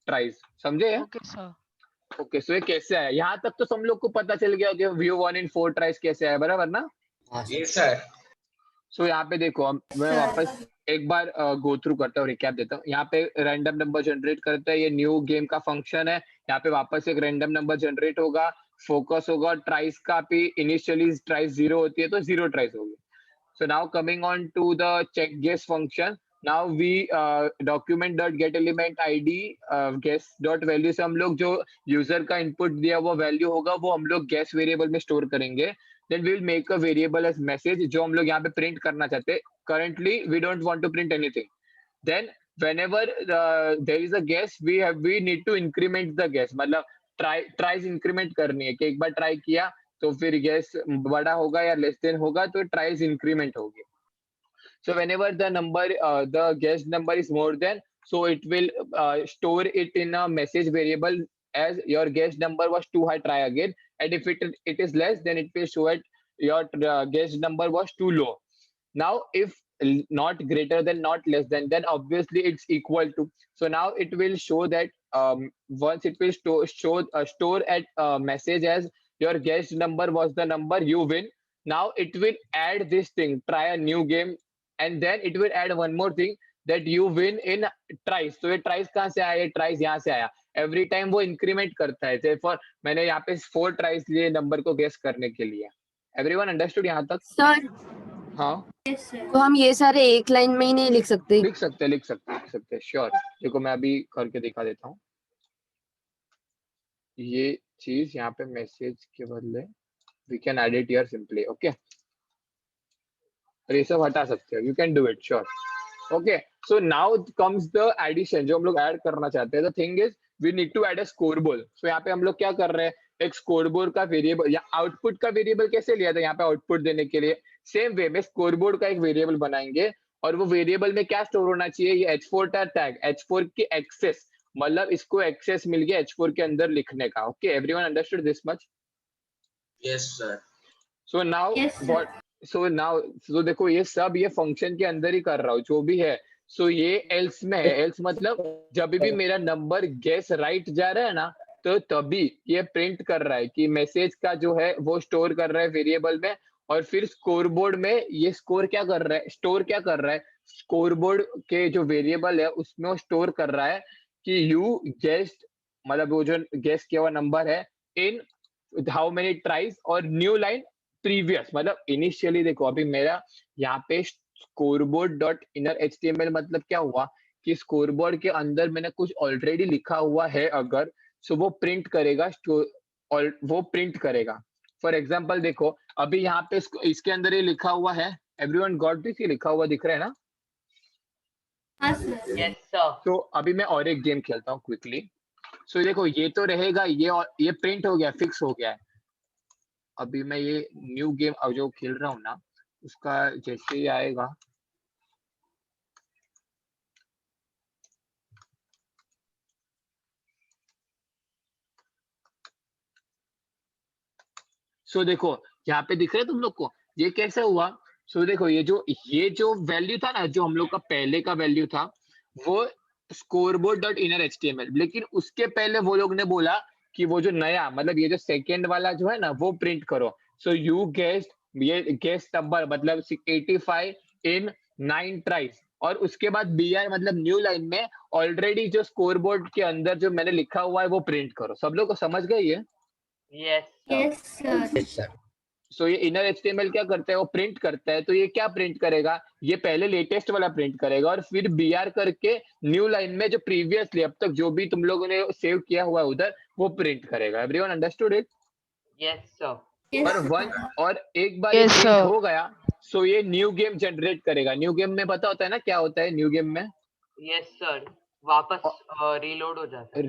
tries, समझे? Okay sir. ओके, सो ये कैसे आया? यहाँ तक तो सब लोग को पता चल गया कि व्यू 1 इन 4 ट्राइज कैसे आया, बराबर ना? Yes sir. सो यहाँ पे देखो, मैं वापस एक बार गो थ्रू करता हूँ, रिकैप देता हूँ। यहाँ पे रैंडम नंबर जनरेट करता है, ये न्यू गेम का फंक्शन है। यहाँ पे वापस एक रैंडम नंबर जनरेट होगा, फोकस होगा, ट्राइस का भी इनिशियली ट्राइस 0 होती है तो 0 ट्राइस होगी। So now coming on to the check guess function, now we document dot get element id guess dot value से हम लोग जो यूजर का इनपुट दिया वो वैल्यू होगा, वो हम लोग guess वेरिएबल में स्टोर करेंगे। Then we will make a variable as message जो हम लोग यहाँ पे प्रिंट करना चाहते हैं। Currently we don't want to print anything. Then whenever there is a guess, we need to increment the guess, मतलब tries increment करनी है कि एक बार ट्राई किया तो फिर गैस बड़ा होगा या लेस देन होगा तो ट्राइस इंक्रीमेंट होगी। So whenever the guess number is more than, so it will store it in a message variable as your guess number was too high, try again. And if it is less, then it will show it your guess number was too low. Now if not greater than, not less than, then obviously it's equal to. So now it will show that once it will store at message as your guess number was the number, you win. Now it will add this thing, try a new game, and then it will add one more thing that you win in tries. तो ये tries कहाँ से आया? ये tries यहाँ से आया। Every time वो increment करता है। Therefore मैंने यहाँ पे 4 tries लिए नंबर को guess करने के लिए। Everyone understood यहाँ तक? सर हाँ, तो हम ये सारे एक लाइन में ही नहीं लिख सकते? लिख सकते, श्योर। देखो मैं अभी करके दिखा देता हूँ। ये चीज यहाँ पे मैसेज के बदले we can add it here simply, okay? और ये सब हटा सकते हो, you can do it, sure. Okay, so now comes the addition जो हम लोग ऐड करना चाहते हैं। The thing is we need to add a scoreboard. So यहाँ पे हम लोग क्या कर रहे हैं, एक स्कोरबोर्ड का वेरिएबल या आउटपुट का वेरिएबल कैसे लिया था यहाँ पे आउटपुट देने के लिए, सेम वे में स्कोरबोर्ड का एक वेरिएबल बनाएंगे और वो वेरिएबल में क्या स्टोर होना चाहिए, ये H4 टैग, H4 की एक्सेस, मतलब इसको एक्सेस मिल गया H4 के अंदर लिखने का। Okay, everyone understood this much? Yes sir. So now what, so देखो ये सब ये फंक्शन के अंदर ही कर रहा हूँ जो भी है। सो ये एल्स में है, एल्स मतलब जब भी मेरा नंबर गेस राइट जा रहा है ना, तो तभी ये प्रिंट कर रहा है कि मैसेज का जो है वो स्टोर कर रहा है वेरिएबल में, और फिर स्कोरबोर्ड में ये स्टोर क्या कर रहा है, स्कोरबोर्ड के जो वेरिएबल है उसमें वो स्टोर कर रहा है कि यू गेस्ड, मतलब वो जो गेस किया हुआ नंबर है, इन हाउ मेनी ट्राइज, और न्यू लाइन प्रीवियस, मतलब इनिशियली देखो अभी मेरा यहाँ पे स्कोरबोर्ड डॉट इनर HTML मतलब क्या हुआ कि स्कोरबोर्ड के अंदर मैंने कुछ ऑलरेडी लिखा हुआ है अगर, सो वो प्रिंट करेगा, फॉर एग्जाम्पल देखो अभी यहाँ पे इसके अंदर ये लिखा हुआ है, एवरीवन गॉट दिस, ये लिखा हुआ दिख रहा है ना? Yes sir. तो अभी मैं और एक गेम खेलता हूँ क्विकली। सो देखो ये तो रहेगा, ये प्रिंट हो गया, फिक्स हो गया है। अभी मैं ये न्यू गेम अब जो खेल रहा हूँ ना, उसका जैसे ही आएगा सो देखो यहाँ पे दिख रहा है तुम लोग को ये कैसे हुआ। सो देखो ये जो वैल्यू था ना, जो हम लोग का पहले का वैल्यू था वो स्कोरबोर्ड डॉट इनर HTML, लेकिन उसके पहले वो लोग ने बोला कि वो जो नया, मतलब ये जो सेकेंड वाला जो है ना वो प्रिंट करो। सो यू गेस्ड, ये गेस्ट नंबर मतलब 85 इन 9 ट्राइज, और उसके बाद BR मतलब न्यू लाइन में ऑलरेडी जो स्कोरबोर्ड के अंदर जो मैंने लिखा हुआ है वो प्रिंट करो। सब लोग को समझ गए ये? Yes sir. सो ये इनर HTML क्या करता है, वो प्रिंट करता है। तो ये क्या प्रिंट करेगा, ये पहले लेटेस्ट वाला प्रिंट करेगा और फिर BR करके न्यू लाइन में जो प्रीवियसली अब तक जो भी तुम लोगों ने सेव किया हुआ है उधर वो प्रिंट करेगा। Everyone understood it? Yes sir. और एक बार ये प्रिंट हो गया, सो ये न्यू गेम जनरेट करेगा। न्यू गेम में पता होता है ना क्या होता है न्यू गेम में? यस सर, वापस रीलोड हो जाता है।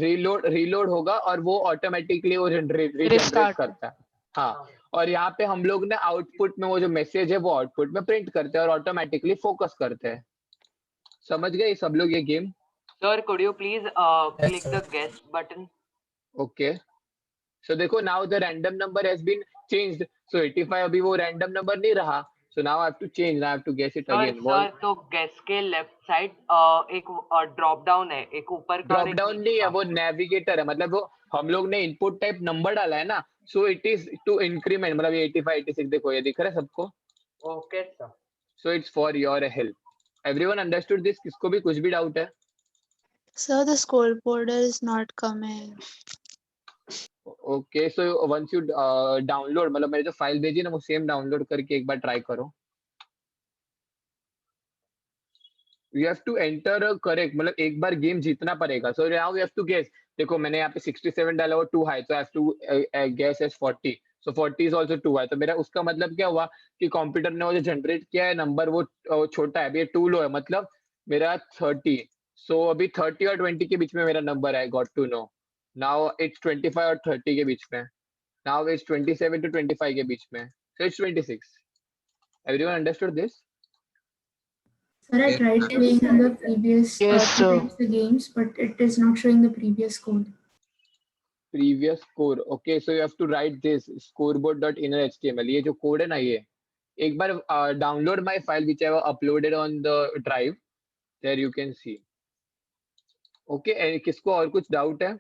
रीलोड होगा और वो ऑटोमेटिकली वो जनरेट करता है। हाँ, और यहाँ पे हम लोग ने आउटपुट में वो जो मैसेज है वो आउटपुट में प्रिंट करते हैं और ऑटोमेटिकली फोकस करते हैं। समझ गए सब लोग ये game? Sir, could you please click the guess button? Okay. So देखो now the random number has been changed. So 85 अभी वो random number नहीं रहा. So now I have to change. Now I have to guess it again. Sir तो guess के left side एक drop down है, एक ऊपर का और ड्रॉप एक डाउन नीचे नहीं है, का। वो नेविगेटर है, मतलब वो हम लोग ने इनपुट टाइप नंबर डाला है ना, so it is to increment, मतलब ये 85 86 देखो ये दिख रहा है सबको। Okay sir. So it's for your help. Everyone understood this? किसको भी कुछ भी डाउट है? Sir, the scoreboard is not coming. Okay, so once you download, मतलब मैंने जो फाइल भेजी ना वो सेम डाउनलोड करके एक बार ट्राई करो। You have to enter correct, मतलब एक बार गेम जीतना पड़ेगा। So now you have to guess. देखो मैंने यहाँ पे 67 डाला, वो too high, so I have to guess as 40। So 40 is also too high. तो मेरा उसका मतलब क्या हुआ कि कंप्यूटर ने वो जो जनरेट किया है नंबर वो छोटा है, अभी ये टू लो है, मतलब मेरा 30। सो अभी 30 और 20 के बीच में मेरा नंबर है, got to know. Now it's 25 और 30 के बीच में। नाउ इट्स 27 to 25 के बीच में। So it's 26। Everyone understood this? Sir, I tried playing in the previous Yes, sir. the games, but it is not showing the previous code. Previous score. Okay, so you have to write this scoreboard.inner.html. ये जो code है ना, ये एक बार download my file which I have uploaded on the drive. There you can see. Okay, किसको और कुछ doubt है?